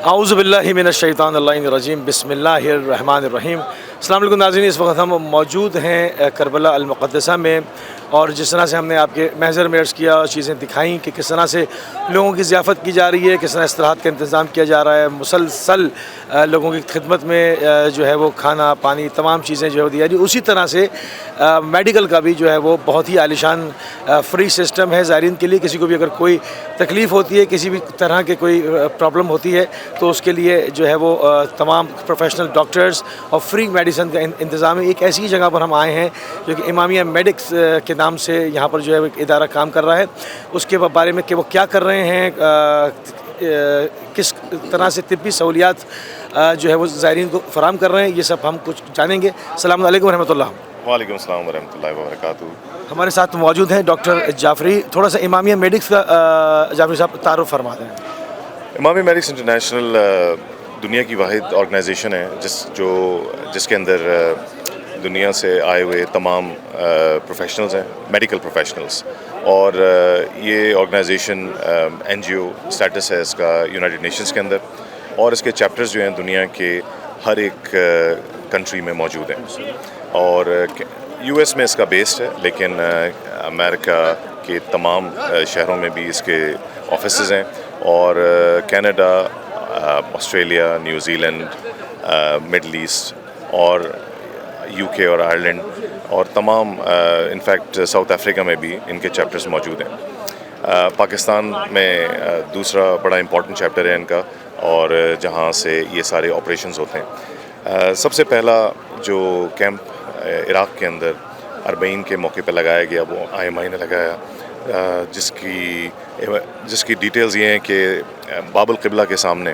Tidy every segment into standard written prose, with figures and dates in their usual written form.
आऊज़ु बिल्लाहि मिनश शैतानिर रजीम बिस्मिल्लाहिर्रहमानिर्रहीम। अस्सलाम वालेकुम नाज़रीन, इस वक्त हम मौजूद हैं करबला अल मुक़द्दसा में, और जिस तरह से हमने आपके महज़र में अर्ज़ किया, चीज़ें दिखाई कि किस तरह से लोगों की ज़ियाफ़त की जा रही है, किस तरह इस्तिराहत का इंतज़ाम किया जा रहा है, मुसलसल लोगों की खिदमत में जो है वो खाना पानी तमाम चीज़ें जो है दी जा रही है। उसी तरह से मेडिकल का भी जो है वो बहुत ही आलीशान फ्री सिस्टम है ज़ायरीन के लिए। किसी को भी अगर कोई तकलीफ़ होती है, किसी भी तरह के कोई प्रॉब्लम होती है, तो उसके लिए जो है वो तमाम प्रोफेशनल डॉक्टर्स और फ्री मेडिसिन का इंतज़ाम है। एक ऐसी जगह पर हम आए हैं जो कि इमामिया मेडिक्स के नाम से यहाँ पर जो है एक इदारा काम कर रहा है। उसके बारे में कि वो क्या कर रहे हैं, किस तरह से तिब्बी सहूलियात जो है वो ज़ायरीन को फराहम कर रहे हैं, ये सब हम कुछ जानेंगे। अस्सलामु अलैकुम रहमतुल्लाह। वालेकुम अस्सलाम वरहमतुल्लाहि वबरकातुहू। हमारे साथ मौजूद हैं डॉक्टर जाफ़री। थोड़ा सा इमामिया मेडिक्स का जाफ़री साहब तारुफ फरमा दें। इमामिया मेडिक्स इंटरनेशनल दुनिया की वाहिद ऑर्गेनाइजेशन है जिसके अंदर दुनिया से आए हुए तमाम प्रोफेशनल्स हैं, मेडिकल प्रोफेशनल्स। और ये ऑर्गेनाइजेशन NGO स्टेटस है इसका यूनाइटेड नेशंस के अंदर, और इसके चैप्टर्स जो हैं दुनिया के हर एक कंट्री में मौजूद हैं। और US में इसका बेस्ड है, लेकिन अमेरिका के तमाम शहरों में भी इसके ऑफिसेज हैं, और Canada, Australia, New Zealand, middle east और UK और आयरलैंड और तमाम इनफैक्ट साउथ अफ्रीका में भी इनके चैप्टर्स मौजूद हैं। पाकिस्तान में दूसरा बड़ा इम्पॉर्टेंट चैप्टर है इनका, और जहाँ से ये सारे ऑपरेशंस होते हैं। सबसे पहला जो कैंप इराक़ के अंदर अरबईन के मौके पर लगाया गया, वो IMI ने लगाया, जिसकी डिटेल्स ये हैं कि बाबुल क़िबला के सामने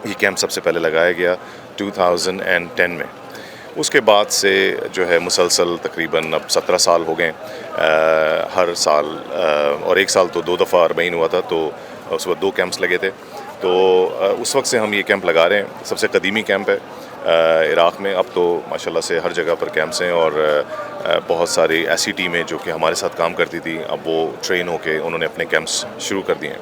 ये कैंप सबसे पहले लगाया गया 2010 में। उसके बाद से जो है मुसलसल तकरीबन अब 17 साल हो गए, हर साल, और एक साल तो 2 दफ़ा अरबईन हुआ था, तो उस वक्त 2 कैंप्स लगे थे। तो उस वक्त से हम ये कैंप लगा रहे हैं। सबसे कदीमी कैंप है इराक़ में। अब तो माशाल्लाह से हर जगह पर कैंप्स हैं, और बहुत सारी ऐसी टीमें जो कि हमारे साथ काम करती थी, अब वो ट्रेन होके उन्होंने अपने कैंप्स शुरू कर दिए हैं।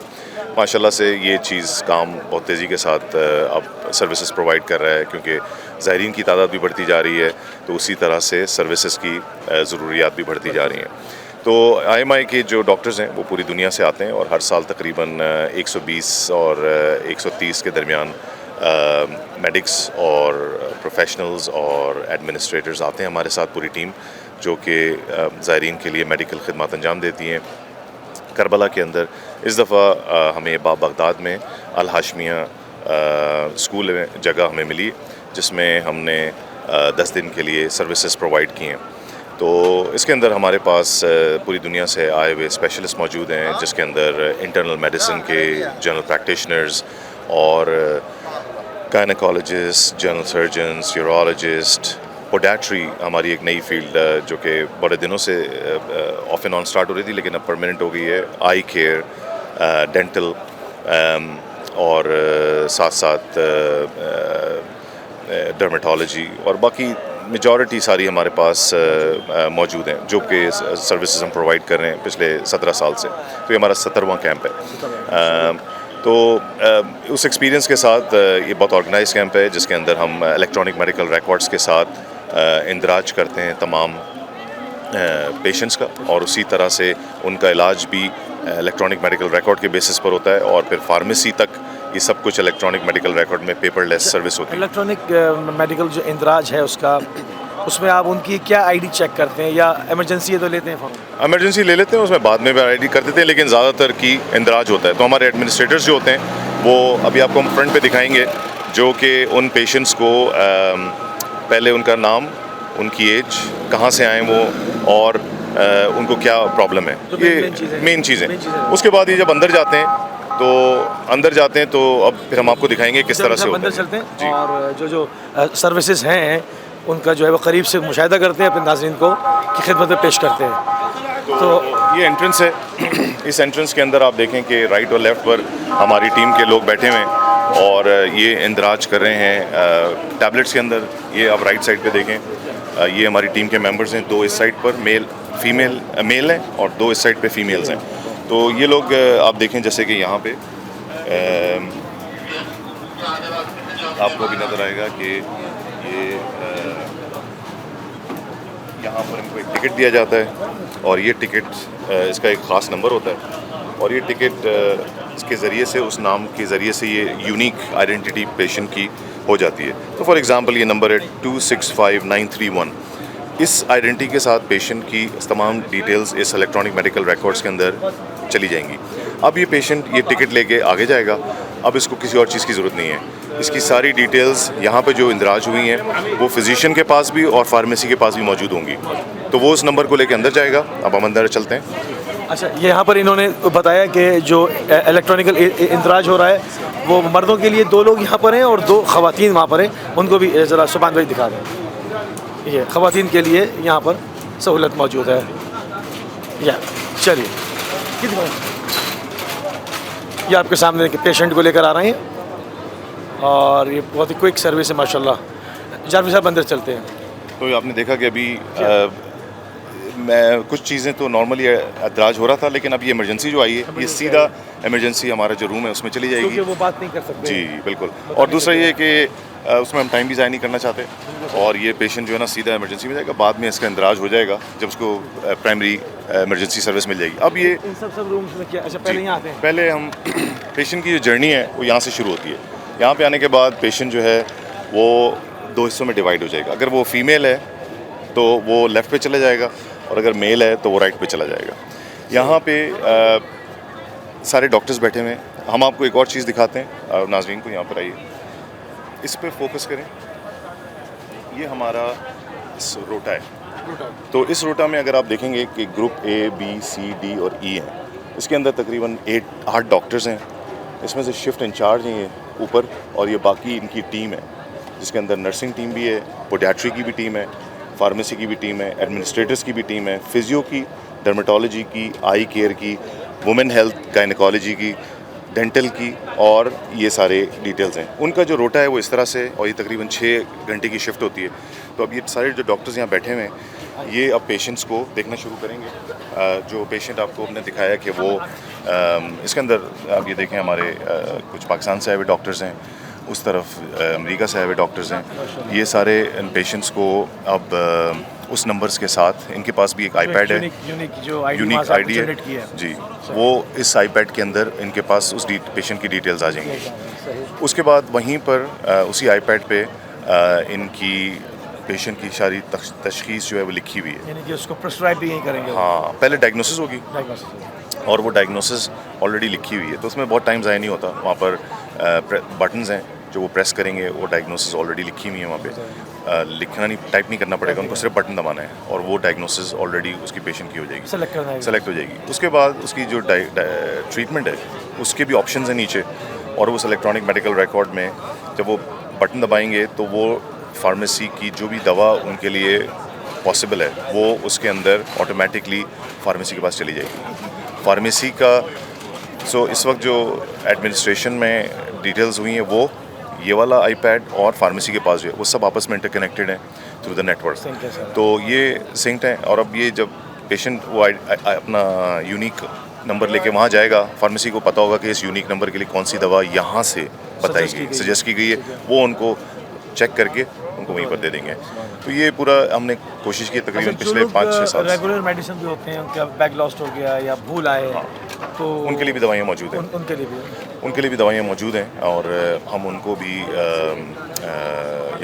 माशाल्लाह से ये चीज़ काम बहुत तेज़ी के साथ अब सर्विसेज प्रोवाइड कर रहा है, क्योंकि ज़ायरीन की तादाद भी बढ़ती जा रही है, तो उसी तरह से सर्विसेज की ज़रूरियात भी बढ़ती जा रही हैं। तो IMI के जो डॉक्टर्स हैं वो पूरी दुनिया से आते हैं, और हर साल तकरीबन 120 और 130 के दरमियान मेडिक्स और प्रोफेशनल्स और एडमिनिस्ट्रेटर्स आते हैं हमारे साथ, पूरी टीम जो कि ज़ायरीन के लिए मेडिकल खिदमत अंजाम देती हैं। करबला के अंदर इस दफ़ा हमें बगदाद में अल हाशमिया स्कूल में जगह हमें मिली, जिसमें हमने 10 दिन के लिए सर्विसेज प्रोवाइड किए हैं। तो इसके अंदर हमारे पास पूरी दुनिया से आए हुए स्पेशलिस्ट मौजूद हैं, जिसके अंदर इंटरनल मेडिसिन के जनरल प्रैक्टिशनर्स और गायनेकोलॉजिस्ट, जनरल सर्जन्स, यूरोलॉजिस्ट, पोडैट्री हमारी एक नई फील्ड जो कि बड़े दिनों से ऑफ एंड ऑन स्टार्ट हो रही थी, लेकिन अब परमानेंट हो गई है। आई केयर, डेंटल, और साथ साथ डर्मेटोलॉजी, और बाकी मेजॉरिटी सारी हमारे पास मौजूद हैं, जो कि सर्विसेज हम प्रोवाइड कर रहे हैं पिछले 17 साल से। तो ये हमारा 17वां कैंप है। तो उस एक्सपीरियंस के साथ ये बहुत ऑर्गेनाइज कैंप है, जिसके अंदर हम इलेक्ट्रॉनिक मेडिकल रिकॉर्ड्स के साथ इंदराज करते हैं तमाम पेशेंट्स का, और उसी तरह से उनका इलाज भी इलेक्ट्रॉनिक मेडिकल रिकॉर्ड के बेसिस पर होता है, और फिर फार्मेसी तक ये सब कुछ इलेक्ट्रॉनिक मेडिकल रिकॉर्ड में पेपरलेस सर्विस होती है। इलेक्ट्रॉनिक मेडिकल जो इंदराज है उसमें आप उनकी क्या ID चेक करते हैं, या इमरजेंसी है तो लेते हैं फ़ौरन? इमरजेंसी ले लेते हैं, उसमें बाद में भी ID कर देते हैं, लेकिन ज़्यादातर की इंदराज होता है। तो हमारे एडमिनिस्ट्रेटर्स जो होते हैं वो अभी आपको हम फ्रंट पे दिखाएंगे, जो कि उन पेशेंट्स को पहले उनका नाम, उनकी एज, कहाँ से आए वो, और उनको क्या प्रॉब्लम है, तो ये मेन चीज़ें। उसके बाद ये जब अंदर जाते हैं तो अब फिर हम आपको दिखाएंगे किस तरह से अंदर चलते हैं, और जो सर्विसेज हैं उनका जो है वो करीब से मुशाहिदा करते हैं, अपने नाज़रीन को की खिदमत में पेश करते हैं। तो ये एंट्रेंस है। इस एंट्रेंस के अंदर आप देखें कि राइट और लेफ़्ट पर हमारी टीम के लोग बैठे हुए हैं, और ये इंदराज कर रहे हैं टैबलेट्स के अंदर। ये आप राइट साइड पे देखें, ये हमारी टीम के मेंबर्स हैं। 2 इस साइड पर मेल हैं, और 2 इस साइड पे फीमेल्स हैं। तो ये लोग आप देखें, जैसे कि यहाँ पे आपको अभी नज़र आएगा कि ये यहाँ पर इनको एक टिकट दिया जाता है और ये टिकट इसका एक ख़ास नंबर होता है और ये टिकट इसके ज़रिए से उस नाम के ज़रिए से ये यूनिक आइडेंटिटी पेशेंट की हो जाती है। तो फॉर एग्ज़ाम्पल ये नंबर है 265931। इस आइडेंटिटी के साथ पेशेंट की तमाम डिटेल्स इस इलेक्ट्रॉनिक मेडिकल रिकॉर्ड्स के अंदर चली जाएंगी। अब ये पेशेंट ये टिकट लेके आगे जाएगा, अब इसको किसी और चीज़ की ज़रूरत नहीं है। इसकी सारी डिटेल्स यहाँ पे जो इंदराज हुई हैं वो फिजिशियन के पास भी और फार्मेसी के पास भी मौजूद होंगी, तो वो उस नंबर को लेके अंदर जाएगा। अब हम अंदर चलते हैं। अच्छा, ये यहाँ पर इन्होंने बताया कि जो इलेक्ट्रॉनिकल इंदराज हो रहा है वो मर्दों के लिए 2 लोग यहाँ पर हैं और 2 ख़वातीन वहाँ पर हैं। उनको भी ज़रा सुभान भाई दिखा दें। ये ख़वातीन के लिए यहाँ पर सहूलत मौजूद है। या चलिए, ये आपके सामने पेशेंट को लेकर आ रहे हैं और ये बहुत ही क्विक सर्विस है माशाल्लाह। जारवी साहब अंदर चलते हैं। तो आपने देखा कि अभी मैं कुछ चीज़ें तो नॉर्मली एतराज़ हो रहा था, लेकिन अब ये इमरजेंसी जो आई है ये सीधा इमरजेंसी हमारा जो रूम है उसमें चली जाएगी, क्योंकि वो बात नहीं कर सकते। जी बिल्कुल। और दूसरा ये कि उसमें हम टाइम भी ज़ाया नहीं करना चाहते और ये पेशेंट जो है ना सीधा इमरजेंसी में जाएगा, बाद में इसका इंदराज हो जाएगा जब उसको प्राइमरी इमरजेंसी सर्विस मिल जाएगी। अब ये इन सब रूम्स में क्या, अच्छा पहले यहाँ आते हैं। पहले हम पेशेंट की जो जर्नी है वो यहाँ से शुरू होती है। यहाँ पे आने के बाद पेशेंट जो है वो 2 हिस्सों में डिवाइड हो जाएगा। अगर वो फीमेल है तो वो लेफ़्ट पे चला जाएगा और अगर मेल है तो वो राइट पे चला जाएगा। यहाँ पे सारे डॉक्टर्स बैठे हुए हैं। हम आपको एक और चीज़ दिखाते हैं, नाज़रीन को यहाँ पर आइए, इस पे फोकस करें। ये हमारा रोटा है। तो इस रोटा में अगर आप देखेंगे कि group A, B, C, D और E हैं, इसके अंदर तकरीबन 8 डॉक्टर्स हैं। इसमें से शिफ्ट इंचार्ज हैं ये ऊपर, और ये बाकी इनकी टीम है जिसके अंदर नर्सिंग टीम भी है, पोडियाट्री की भी टीम है, फार्मेसी की भी टीम है, एडमिनिस्ट्रेटर्स की भी टीम है, फिजियो की, डर्मेटोलॉजी की, आई केयर की, वुमेन हेल्थ, गायनेकोलॉजी की, डेंटल की, और ये सारे डिटेल्स हैं। उनका जो रोटा है वो इस तरह से, और ये तकरीबन 6 घंटे की शिफ्ट होती है। तो अब ये सारे जो डॉक्टर्स यहाँ बैठे हुए हैं ये अब पेशेंट्स को देखना शुरू करेंगे। जो पेशेंट आपको हमने दिखाया कि वो इसके अंदर आप ये देखें, हमारे कुछ पाकिस्तान से आए हुए डॉक्टर्स हैं, उस तरफ अमेरिका से आए हुए डॉक्टर्स हैं। ये सारे पेशेंट्स को अब उस नंबर्स के साथ, इनके पास भी एक आईपैड है, यूनिक आईडी है जी, वो इस आईपैड के अंदर इनके पास उस पेशेंट की डिटेल्स आ जाएंगी। उसके बाद वहीं पर उसी आईपैड पे इनकी पेशेंट की सारी तशखीस जो है वो लिखी हुई है, यानी कि उसको प्रिस्क्राइब भी यहीं करेंगे। हाँ, पहले डायग्नोसिस होगी और वो डायग्नोसिस ऑलरेडी लिखी हुई है, तो उसमें बहुत टाइम ज़ाया नहीं होता। वहाँ पर बटन्स हैं जो वो प्रेस करेंगे, वो डायग्नोसिस ऑलरेडी लिखी हुई है वहाँ पे, लिखना नहीं, टाइप नहीं करना पड़ेगा, उनको सिर्फ बटन दबाना है और वो डायग्नोसिस ऑलरेडी उसकी पेशेंट की हो जाएगी, सेलेक्ट हो जाएगी। उसके बाद उसकी जो ट्रीटमेंट है उसके भी ऑप्शंस हैं नीचे, और उस इलेक्ट्रॉनिक मेडिकल रिकॉर्ड में जब वो बटन दबाएंगे तो वो फार्मेसी की जो भी दवा उनके लिए पॉसिबल है वो उसके अंदर ऑटोमेटिकली फार्मेसी के पास चली जाएगी। फार्मेसी का इस वक्त जो एडमिनिस्ट्रेशन में डिटेल्स हुई हैं वो ये वाला आईपैड और फार्मेसी के पास जो है वो सब आपस में इंटरकनेक्टेड हैं थ्रू द नेटवर्क, तो ये सिंक्ड हैं। और अब ये जब पेशेंट वो अपना यूनिक नंबर लेके वहाँ जाएगा, फार्मेसी को पता होगा कि इस यूनिक नंबर के लिए कौन सी दवा यहाँ से बताई गई, सजेस्ट की गई है, वो उनको चेक करके उनको वहीं पर दे देंगे। तो ये पूरा हमने कोशिश की तकरीबन पिछले 5-6 साल। रेगुलर मेडिसिन भी होते हैं, उनका बैग लॉस्ट हो गया या भूल आए, तो उनके लिए भी दवाइयाँ मौजूद हैं, उनके लिए भी दवाइयाँ मौजूद हैं, और हम उनको भी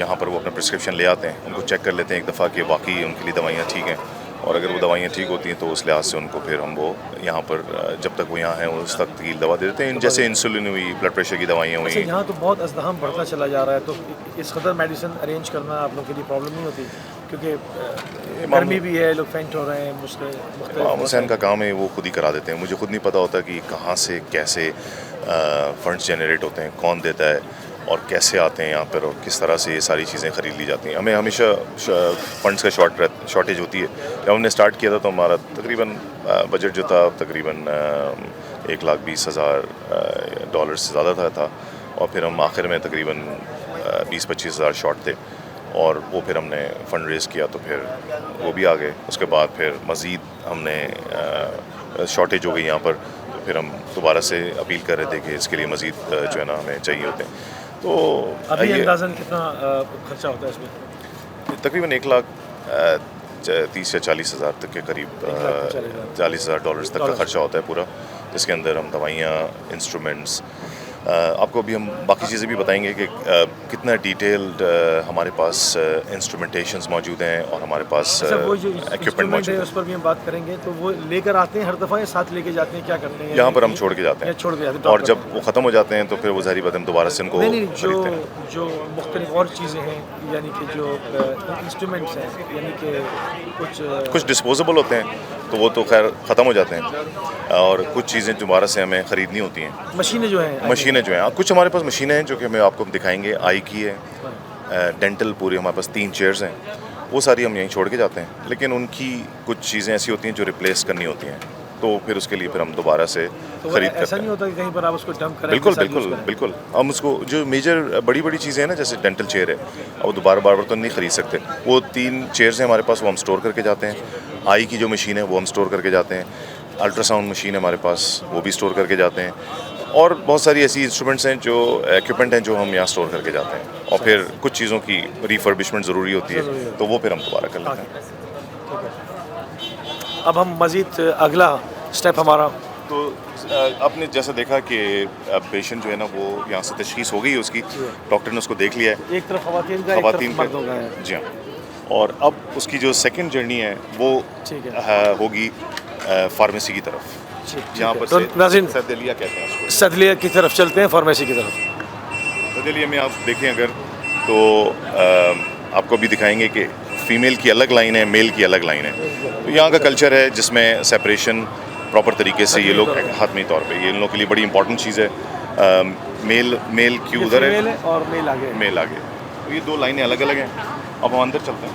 यहाँ पर वो अपना प्रिस्क्रिप्शन ले आते हैं, उनको चेक कर लेते हैं एक दफ़ा कि वाकई उनके लिए दवाइयाँ ठीक हैं, और अगर वो दवाइयाँ ठीक होती हैं तो उस लिहाज से उनको फिर हम वो यहाँ पर जब तक वो यहाँ हैं उस तक की दवा दे देते हैं, जैसे इंसुलिन हुई, ब्लड प्रेशर की दवाइयाँ हुई। यहाँ तो बहुत अज़दहाम बढ़ता चला जा रहा है, तो इस कदर मेडिसिन अरेंज करना आप लोगों के लिए प्रॉब्लम नहीं होती, क्योंकि गर्मी भी है, लोग फेंट हो रहे हैं, इमाम हुसैन का काम है वो खुद ही करा देते हैं। मुझे खुद नहीं पता होता कि कहाँ से कैसे फंड्स जनरेट होते हैं, कौन देता है और कैसे आते हैं यहाँ पर, और किस तरह से ये सारी चीज़ें ख़रीद ली जाती हैं। हमें हमेशा फ़ंड्स का शॉर्टेज होती है। जब हमने स्टार्ट किया था तो हमारा तकरीबन बजट जो था तकरीबन $1,20,000 से ज़्यादा था, और फिर हम आखिर में तकरीबन 20-25 हज़ार शॉर्ट थे, और वो फिर हमने फ़ंड रेज़ किया तो फिर वो भी आ गए। उसके बाद फिर मज़ीद हमने शॉर्टेज हो गई यहाँ पर, तो फिर हम दोबारा से अपील कर रहे थे कि इसके लिए मज़ीद जो है ना हमें चाहिए होते हैं। तो अभी ये अंदाज़न कितना खर्चा होता है इसमें? तकरीबन 1,30,000 या 40,000 तक के करीब 40,000 डॉलर्स तक का खर्चा होता है पूरा, जिसके अंदर हम दवाइयाँ, इंस्ट्रूमेंट्स, आपको अभी हम बाकी चीज़ें भी बताएंगे कि कितना डिटेल्ड हमारे पास इंस्ट्रूमेंटेशंस मौजूद हैं और हमारे पास अच्छा, वो जो इक्विपमेंट इंस्ट्रूमेंट मौजूद है है। उस पर भी हम बात करेंगे। तो वो लेकर आते हैं हर दफ़ा या साथ लेके जाते हैं, क्या करते हैं? यहाँ पर हम छोड़ के जाते या हैं छोड़ के जाते हैं और drop जब वो ख़त्म हो जाते हैं तो फिर वो ज़ाहिर बात है हम दोबारा से उनको नहीं नहीं, खरीदते हैं। जो मुख्तलिफ और चीज़ें हैं, यानी कि जो इंस्ट्रूमेंट्स हैं, यानी कि कुछ डिस्पोजेबल होते हैं तो वो तो खैर ख़त्म हो जाते हैं और कुछ चीज़ें दोबारा से हमें ख़रीदनी होती हैं। मशीनें जो हैं, मशीनें जो हैं, कुछ हमारे पास मशीनें हैं जो कि हमें आपको दिखाएंगे। आई की है, डेंटल पूरी हमारे पास 3 चेयर्स हैं, वो सारी हम यहीं छोड़ के जाते हैं। लेकिन उनकी कुछ चीज़ें ऐसी होती हैं जो रिप्लेस करनी होती हैं, तो फिर उसके लिए फिर हम दोबारा से तो खरीद ऐसा करते नहीं हैं। होता कि कहीं पर आप उसको डंप करें? बिल्कुल के साथ बिल्कुल use करें? बिल्कुल, हम उसको जो मेजर बड़ी बड़ी चीज़ें हैं ना, जैसे डेंटल चेयर है, अब दोबारा बार बार तो नहीं ख़रीद सकते। वो 3 चेयर्स हैं हमारे पास, वो हम स्टोर करके जाते हैं। आई की जो मशीन है वो हम स्टोर करके जाते हैं। अल्ट्रासाउंड मशीन है हमारे पास, वो भी स्टोर करके जाते हैं। और बहुत सारी ऐसी इंस्ट्रूमेंट्स हैं, जो इक्विपमेंट हैं, जो हम यहाँ स्टोर करके जाते हैं। और फिर कुछ चीज़ों की रिफर्बिशमेंट ज़रूरी होती है, तो वो फिर हम दोबारा कर लेते हैं। अब हम मज़ीद अगला स्टेप हमारा, तो आपने जैसा देखा कि पेशेंट जो है ना, वो यहाँ से तशख़ीस हो गई है उसकी, डॉक्टर ने उसको देख लिया है, एक तरफ ख़वातीन का, एक ख़वातीन तरफ का, मर्दों का है। जी हाँ। और अब उसकी जो सेकंड जर्नी है वो ठीक है। होगी फार्मेसी की तरफ, जहाँ पर तो नाज़रीन, सैदलिया कहते हैं उसको। सदलिया की तरफ चलते हैं, फार्मेसी की तरफ। सैदलिया में आप देखें अगर तो आपको भी दिखाएंगे कि फ़ीमेल की अलग लाइन है, मेल की अलग लाइन है। तो यहाँ का कल्चर है जिसमें सेपरेशन प्रॉपर तरीके से ये लोग हातमी तौर पे, ये इन लोगों के लिए बड़ी इंपॉर्टेंट चीज़ है। मेल क्यों ये उधर फीमेल है, है और मेल आगे है। मेल आगे, तो ये 2 लाइनें अलग अलग हैं। अब हम अंदर चलते हैं।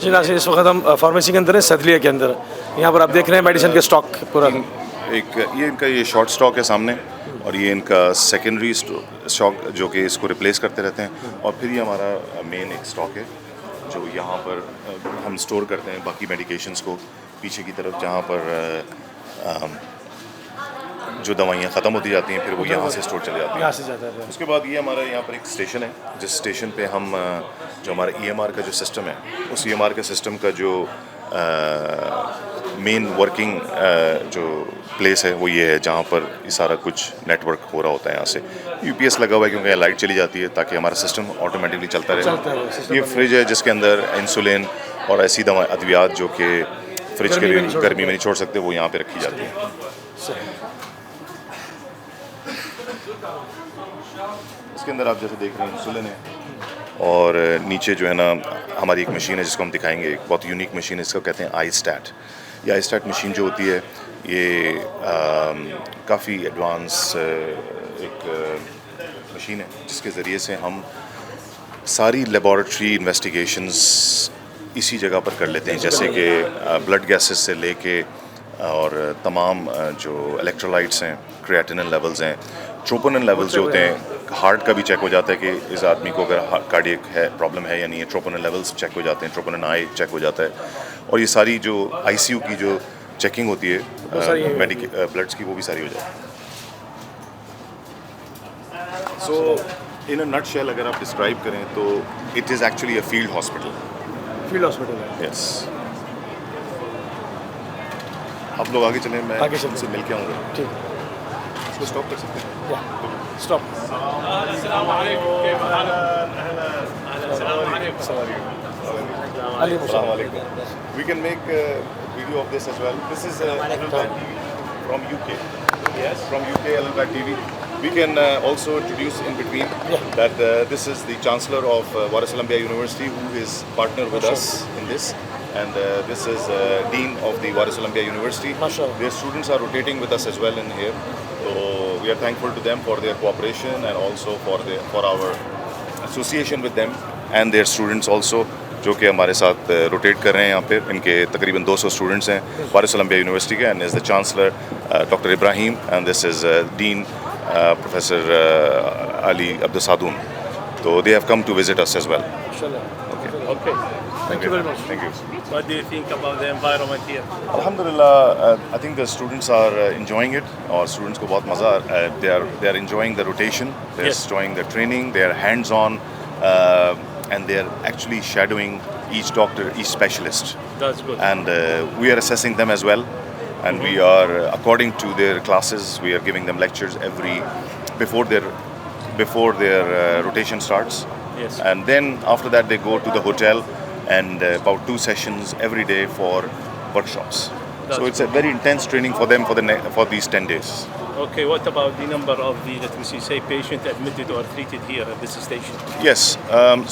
जी नाज़रीन, इस वक्त हम फार्मेसी के अंदर है, सदलिया के अंदर। यहाँ पर आप देख रहे हैं मेडिसिन के स्टॉक पूरा। ये इनका ये शॉर्ट स्टॉक है सामने, और ये इनका सेकेंडरी स्टॉक जो कि इसको रिप्लेस करते रहते हैं। और फिर ये हमारा मेन एक स्टॉक है जो यहाँ पर हम स्टोर करते हैं बाकी मेडिकेशंस को, पीछे की तरफ जहाँ पर जो दवाइयाँ ख़त्म होती जाती हैं, फिर वो यहाँ से स्टोर चली जाती हैं। यहाँ से जाता है। उसके बाद ये हमारा यहाँ पर एक स्टेशन है, जिस स्टेशन पे हम जो हमारा EMR का जो सिस्टम है, उस EMR के सिस्टम का जो मेन वर्किंग जो प्लेस है वो ये है, जहाँ पर ये सारा कुछ नेटवर्क हो रहा होता है। यहाँ से UPS लगा हुआ है, क्योंकि यहाँ लाइट चली जाती है ताकि हमारा सिस्टम ऑटोमेटिकली चलता रहे। ये फ्रिज है जिसके अंदर इंसुलिन और ऐसी दवा अद्वियात जो कि फ्रिज के लिए गर्मी में नहीं छोड़ सकते, वो यहाँ पे रखी जाती है। इसके अंदर आप जैसे देख रहे हैं इंसुलिन है, और नीचे जो है ना हमारी एक मशीन है जिसको हम दिखाएंगे, एक बहुत यूनिक मशीन है, इसको कहते हैं आई-स्टैट। ये आई-स्टैट मशीन जो होती है, ये काफ़ी एडवांस एक मशीन है जिसके ज़रिए से हम सारी लेबॉरेटरी इन्वेस्टिगेशंस इसी जगह पर कर लेते हैं, जैसे कि ब्लड गैसेस से लेके और तमाम जो इलेक्ट्रोलाइट्स हैं, क्रिएटिनिन लेवल्स हैं, ट्रोपोनिन लेवल्स जो होते हैं, हार्ट का भी चेक हो जाता है कि इस आदमी को अगर कार्डियक है प्रॉब्लम है या नहीं है। ट्रोपोनिन लेवल्स चेक हो जाते हैं, ट्रोपोनिन आई चेक हो जाता है, और ये सारी जो ICU की जो चेकिंग होती है ब्लड्स की, वो भी सारी हो जाती है। सो इन अ नटशेल अगर आप डिस्क्राइब करें तो it is actually a field hospital. Field hospital है। यस, आप लोग आगे चलें, मैं आगे चलते उनसे मिल के आऊँगा। ठीक इसको स्टॉप कर सकते हैं। है, stop. We can make a video of this as well. This is from UK. Yes. From UK, Al-Impact TV. We can also introduce in between that this is the Chancellor of Waris Al Anbiya University, who is partner with us in this. And this is Dean of the Waris Al Anbiya University. Mashallah. Their students are rotating with us as well in here. So we are thankful to them for their cooperation and also for our association with them and their students also, जो कि हमारे साथ rotate कर रहे हैं यहाँ पे। इनके तकरीबन 200 स्टूडेंट्स हैं वारिस अल अंबिया यूनिवर्सिटी के, and is the chancellor doctor Ibrahim, and this is dean professor Ali Abdul Sadoon. तो they have come to visit us as well. Okay. Thank you very much. Thank you. What do you think about the environment here? Alhamdulillah, I think the students are enjoying it. Or students को बहुत मज़ा they are enjoying the rotation. They're Yes. enjoying the training. They are hands-on, and they are actually shadowing each doctor, each specialist. That's good. And we are assessing them as well. And we are, according to their classes, we are giving them lectures before their rotation starts. Yes. And then after that they go to the hotel and about 2 sessions every day for workshops. So it's a very intense training for them for these 10 days. Okay, what about the number of let me say, patient admitted or treated here at this station? Yes,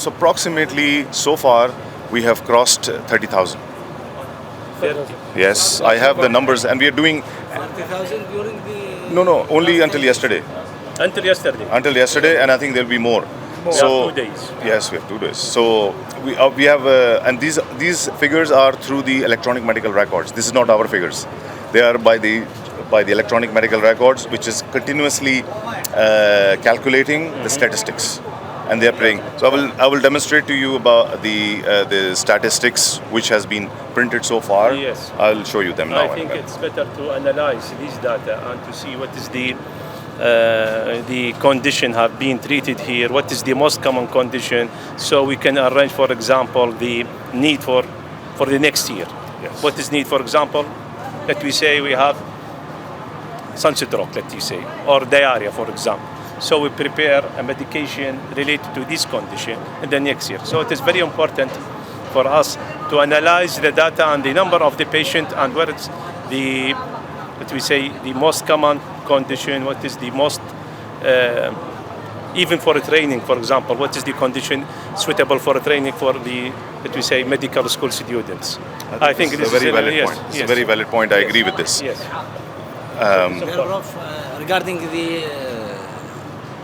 so approximately so far we have crossed 30,000. 30. Yes, I have the numbers, and we are doing 30,000 during the... no only until yesterday. Until yesterday. Until yesterday, and I think there'll be more. We have 2 days. Yes, we have 2 days. So we have, and these figures are through the electronic medical records. This is not our figures; they are by the electronic medical records, which is continuously calculating the statistics, and they are playing. So I will demonstrate to you about the statistics which has been printed so far. Yes. I'll show you them now. I think it's better to analyze these data and to see what is the condition have been treated here, what is the most common condition, so we can arrange, for example, the need for the next year. Yes. What is need, for example, let we say we have sunstroke, let me say, or diarrhea, for example. So we prepare a medication related to this condition in the next year. So it is very important for us to analyze the data and the number of the patient and where it's the, let me say, the most common condition, what is the most, even for training, for example, what is the condition suitable for training for the, let me say, medical school students. I think it's a very valid point. It's a very valid point. I agree with this. Yes. regarding the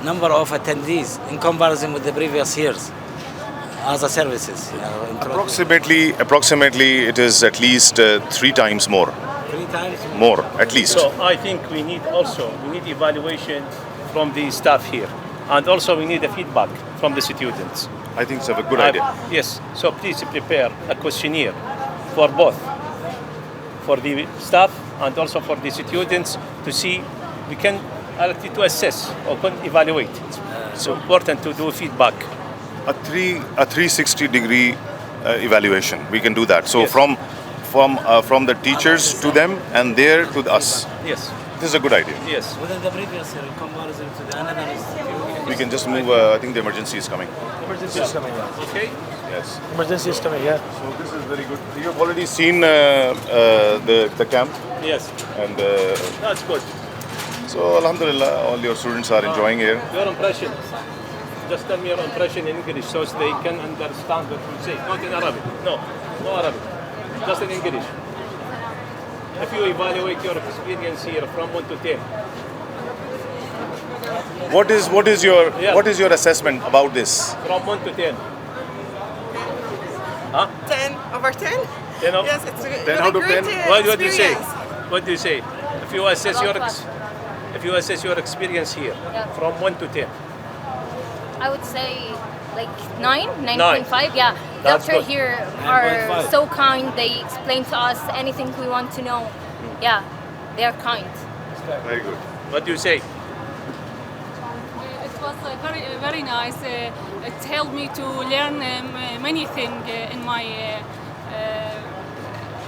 number of attendees in comparison with the previous years, other services. Approximately, it is at least 3 times more. 3 times More, at least. So I think we need evaluation from the staff here, and also we need a feedback from the students. I think it's a good idea. Yes. So please prepare a questionnaire for both, for the staff and also for the students, to see we can to assess or can evaluate. It's important to do feedback. A 360-degree evaluation. We can do that. So Yes. from the teachers to them and there to us. Yes. This is a good idea. Yes. within the previous year in comparison to the another institute. We can just move. I think the emergency is coming. Emergency is coming. Yeah. Okay. Yes. Emergency is coming. Yeah. So this is very good. You've already seen the camp, Yes. and That's good. so Alhamdulillah, all your students are enjoying here. Your impression. Just tell me your impression in English so they can understand what you say. Not in Arabic. No Arabic. Just in English. If you evaluate your experience here from 1 to 10. What is your assessment about this? From 1 to 10. Huh? 10 over 10? 10 of, Yes, it's a 10 out of really 10? great What do you say? experience. What do you say? If you assess your experience here Yeah. from 1 to 10. I would say like 9, 9. 9.5. Yeah, That's doctor good. here are 9.5. so kind. They explain to us anything we want to know. Yeah, they are kind. Very good. What do you say? It was very nice. It helped me to learn many things in my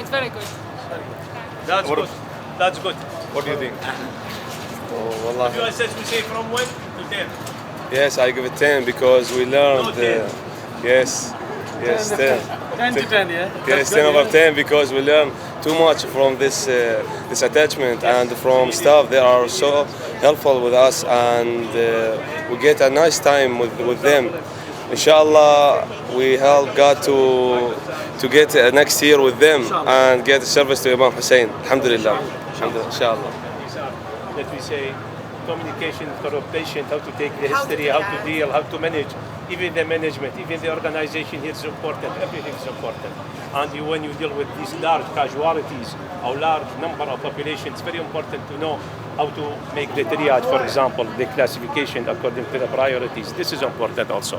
It's very good. That's What- good. That's good. What do you think? If you assess, we say from 1 to 10. Yes, I give it 10 because we learned. No, 10. Yes, 10. 10 to 10. Yeah. Yes, 10 over 10 because we learn too much from this attachment and from staff. They are so helpful with us, and we get a nice time with them. Inshallah, we help God to get next year with them and get service to Imam Hussein. Alhamdulillah. Alhamdulillah. Inshallah. These are, let me say, communication for a patient, how to take the How to history, do how to that. deal, how to manage. Even the management, even the organization here is important. Everything is important. And when you deal with these large casualties or large number of population, it's very important to know how to make the triage, for example, the classification according to the priorities. This is important also.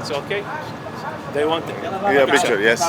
it's okay they want it. Yeah, picture, yes.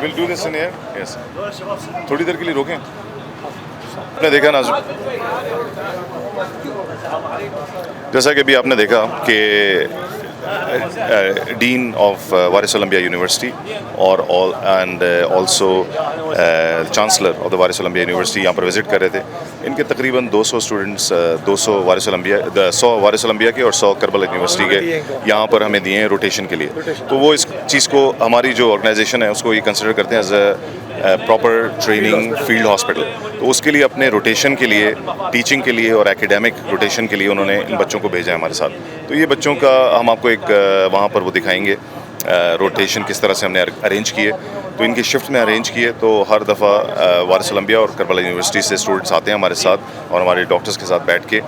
We'll do this in here. Yes. थोड़ी देर के लिए रोकें. आपने देखा नाज़ुम, जैसा कि अभी आपने देखा कि dean of Waris Olympia university और also chancellor of the Waris Olympia university यहाँ पर विज़िट कर रहे थे. इनके तकरीबन 200 students 200 Waris Olympia 100 Waris Olympia के और 100 करबला यूनिवर्सिटी के यहाँ पर हमें दिए हैं रोटेशन के लिए. तो वो इस चीज़ को हमारी जो ऑर्गेनाइजेशन है उसको ये कंसिडर करते हैं as a proper training field hospital. तो उसके लिए अपने रोटेशन के लिए, टीचिंग के लिए और एकेडमिक रोटेशन के लिए उन्होंने इन बच्चों को भेजा है हमारे साथ. तो ये बच्चों का हम आपको एक वहाँ पर वो दिखाएंगे रोटेशन किस तरह से हमने अरेंज किए. तो इनकी शिफ्ट में अरेंज किए. तो हर दफ़ा वारिस ओलंपिया और करबला यूनिवर्सिटी से स्टूडेंट्स आते हैं हमारे साथ और हमारे डॉक्टर्स के साथ बैठ के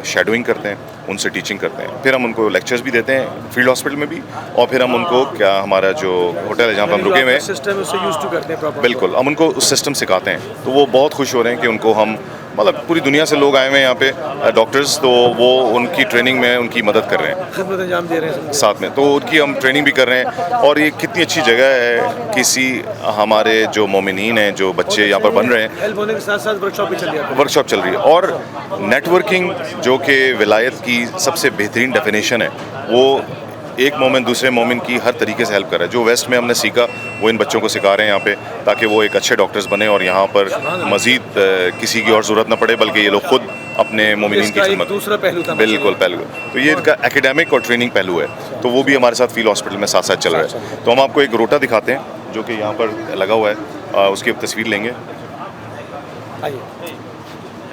शेडोइंग करते हैं, उनसे टीचिंग करते हैं. फिर हम उनको लेक्चर्स भी देते हैं फील्ड हॉस्पिटल में भी, और फिर हम उनको क्या हमारा जो होटल है जहाँ पर हम रुके हुए हैं सिस्टम है उससे यूज टू करते हैं प्रॉपर. बिल्कुल हम उनको उस सिस्टम सिखाते हैं. तो वो बहुत खुश हो रहे हैं कि उनको हम मतलब पूरी दुनिया से लोग आए हुए हैं यहाँ पे डॉक्टर्स, तो वो उनकी ट्रेनिंग में उनकी मदद कर रहे हैं, खिदमत अंजाम दे रहे हैं साथ में. तो उनकी हम ट्रेनिंग भी कर रहे हैं. और ये कितनी अच्छी जगह है, किसी हमारे जो मोमिनीन हैं, जो बच्चे यहाँ पर बन रहे हैं, हेल्प होने के साथ साथ वर्कशॉप भी चल रही है. वर्कशॉप चल रही है. और नेटवर्किंग जो कि विलायत की सबसे बेहतरीन डेफिनेशन है, वो एक मोमिन दूसरे मोमिन की हर तरीके से हेल्प कर रहा है. जो वेस्ट में हमने सीखा वो इन बच्चों को सिखा रहे हैं यहाँ पे, ताकि वो एक अच्छे डॉक्टर्स बने और यहाँ पर मज़ीद किसी की और ज़रूरत ना पड़े, बल्कि ये लोग खुद अपने मोमिनीन की खिदमत. दूसरा पहलू था. बिल्कुल पहलू. तो ये इनका एकेडमिक और ट्रेनिंग पहलू है. तो वो भी हमारे साथ फील्ड हॉस्पिटल में साथ साथ चल रहा है. तो हम आपको एक रोटा दिखाते हैं जो कि यहाँ पर लगा हुआ है, उसकी अब तस्वीर लेंगे. आइए.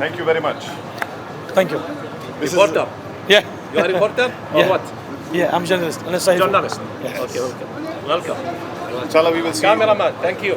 Thank you very much. Thank you. Reporter. Yeah. You are a reporter or Yeah. what? Yeah, I'm journalist. I'm a scientist. Journalist. Yeah. Okay, welcome. Inshallah we will see. Cameraman, thank you.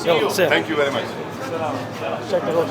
see you. Sir, Thank you very much. check the road.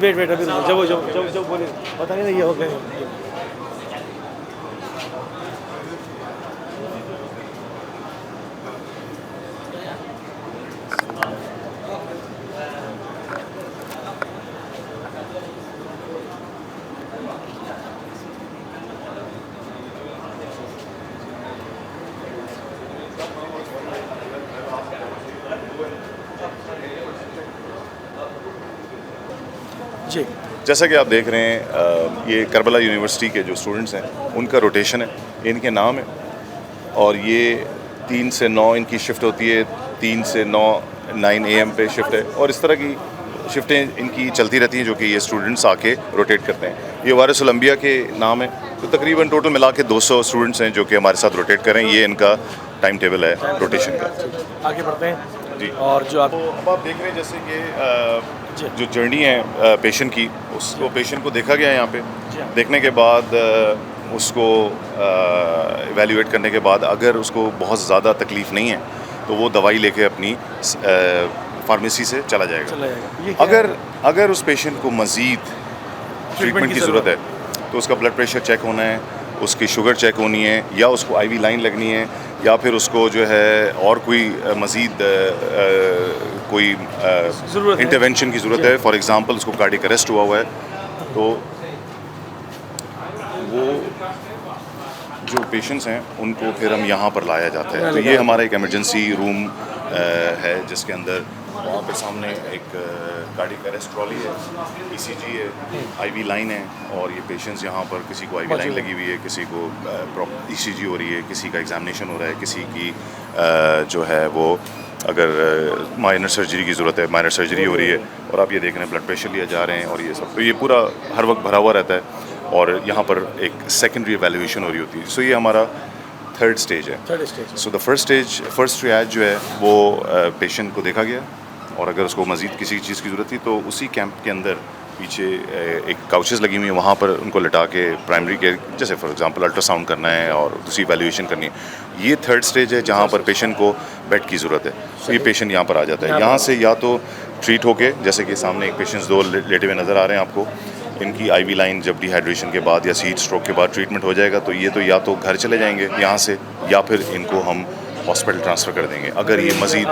Wait अभी जब बोले पता नहीं ये हो गए. जी. जैसा कि आप देख रहे हैं, ये करबला यूनिवर्सिटी के जो स्टूडेंट्स हैं उनका रोटेशन है, इनके नाम है. और ये 3 से 9 इनकी शिफ्ट होती है, 3 से 9 AM पे शिफ्ट है. और इस तरह की शिफ्टें इनकी चलती रहती हैं जो कि ये स्टूडेंट्स आके रोटेट करते हैं. ये वारिस ओलंपिया के नाम है. तो तकरीबन टोटल मिला के 200 स्टूडेंट्स हैं जो कि हमारे साथ रोटेट कर रहे हैं. ये इनका टाइम टेबल है रोटेशन का. आगे बढ़ते हैं जी. और जो आप अब आप देख रहे हैं जैसे कि जो जर्नी है पेशेंट की, उसको पेशेंट को देखा गया है यहाँ पे. देखने के बाद उसको इवैल्यूएट करने के बाद अगर उसको बहुत ज़्यादा तकलीफ़ नहीं है तो वो दवाई लेके अपनी फार्मेसी से चला जाएगा. अगर उस पेशेंट को मज़ीद ट्रीटमेंट की ज़रूरत है तो उसका ब्लड प्रेशर चेक होना है, उसकी शुगर चेक होनी है, या उसको IV लाइन लगनी है, या फिर उसको जो है और कोई मज़ीद कोई इंटरवेंशन की ज़रूरत है. फॉर एग्ज़ाम्पल उसको कार्डियक अरेस्ट हुआ हुआ है, तो वो जो पेशेंट्स हैं उनको फिर हम यहाँ पर लाया जाता है. तो ये हमारा एक इमरजेंसी रूम है जिसके अंदर वहाँ पे सामने एक कार्डियक अरेस्ट ट्रॉली है, ECG है, IV लाइन है, और ये पेशेंट्स यहाँ पर किसी को IV लाइन लगी हुई है, किसी को ECG हो रही है, किसी का एग्जामिनेशन हो रहा है, किसी की जो है वो अगर माइनर सर्जरी की ज़रूरत है, माइनर सर्जरी हो रही है. और आप ये देख रहे हैं ब्लड प्रेशर लिया जा रहे हैं और ये सब. तो ये पूरा हर वक्त भरा हुआ रहता है. और यहाँ पर एक सेकेंडरी एवेल्यूएशन हो रही होती है. सो ये हमारा थर्ड स्टेज है. सो द फर्स्ट ट्रियाज जो है वो पेशेंट को देखा गया, और अगर उसको मज़ीद किसी चीज़ की ज़रूरत थी तो उसी कैंप के अंदर पीछे एक काउचेस लगी हुई है, वहाँ पर उनको लिटा के प्राइमरी केयर, जैसे फॉर एग्जांपल अल्ट्रासाउंड करना है और दूसरी वैल्यूएशन करनी है। ये थर्ड स्टेज है जहाँ पर पेशेंट को बेड की ज़रूरत है, तो ये पेशेंट यहाँ पर आ जाता है। यहाँ से या तो ट्रीट होके, जैसे कि सामने एक पेशेंट्स 2 लेटे हुए नज़र आ रहे हैं आपको, इनकी आईवी लाइन जब डिहाइड्रेशन के बाद या हीट स्ट्रोक के बाद ट्रीटमेंट हो जाएगा तो ये तो या तो घर चले जाएंगे यहाँ से, या फिर इनको हम हॉस्पिटल ट्रांसफ़र कर देंगे अगर ये मज़ीद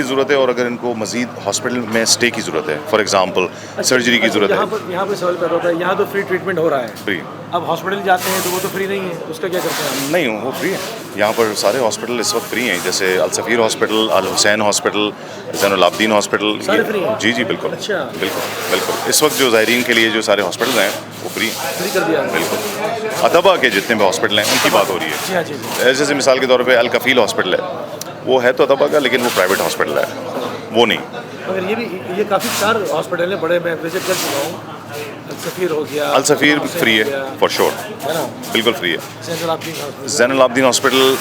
ज़रूरत है और अगर इनको मज़ीद हॉस्पिटल में स्टे की ज़रूरत है, फॉर एग्जांपल सर्जरी की ज़रूरत है। यहाँ पर सवाल पैदा होता है, यहाँ तो फ्री ट्रीटमेंट हो रहा है, फ्री। अब हॉस्पिटल जाते हैं तो वो तो फ्री नहीं है, उसका क्या करते हैं? नहीं, वो फ्री है। यहाँ पर सारे हॉस्पिटल इस वक्त फ्री हैं, जैसे अल सफ़ीर हॉस्पिटल, अल हुसैन हॉस्पिटल, ज़ैनुल आबदीन हॉस्पिटल, सारे फ्री हैं? जी बिल्कुल। अच्छा, बिल्कुल। इस वक्त जो ज़ायरीन के लिए जो सारे हॉस्पिटल हैं वो फ्री कर दिया बिल्कुल। अतबा के जितने भी हॉस्पिटल हैं उनकी बात हो रही है। जैसे मिसाल के तौर पे अल कफ़ील हॉस्पिटल है, वो है तो अतबा का, लेकिन वो प्राइवेट हॉस्पिटल है, वो नहीं। मगर ये काफ़ी 4 हॉस्पिटल हैं बड़े, मैं विजिट कर चुका हूँ। अल सफ़ीर हो गया, अल सफ़ीर फ्री है फॉर श्योर, है ना, बिल्कुल फ्री है। Zainul Abedin hospital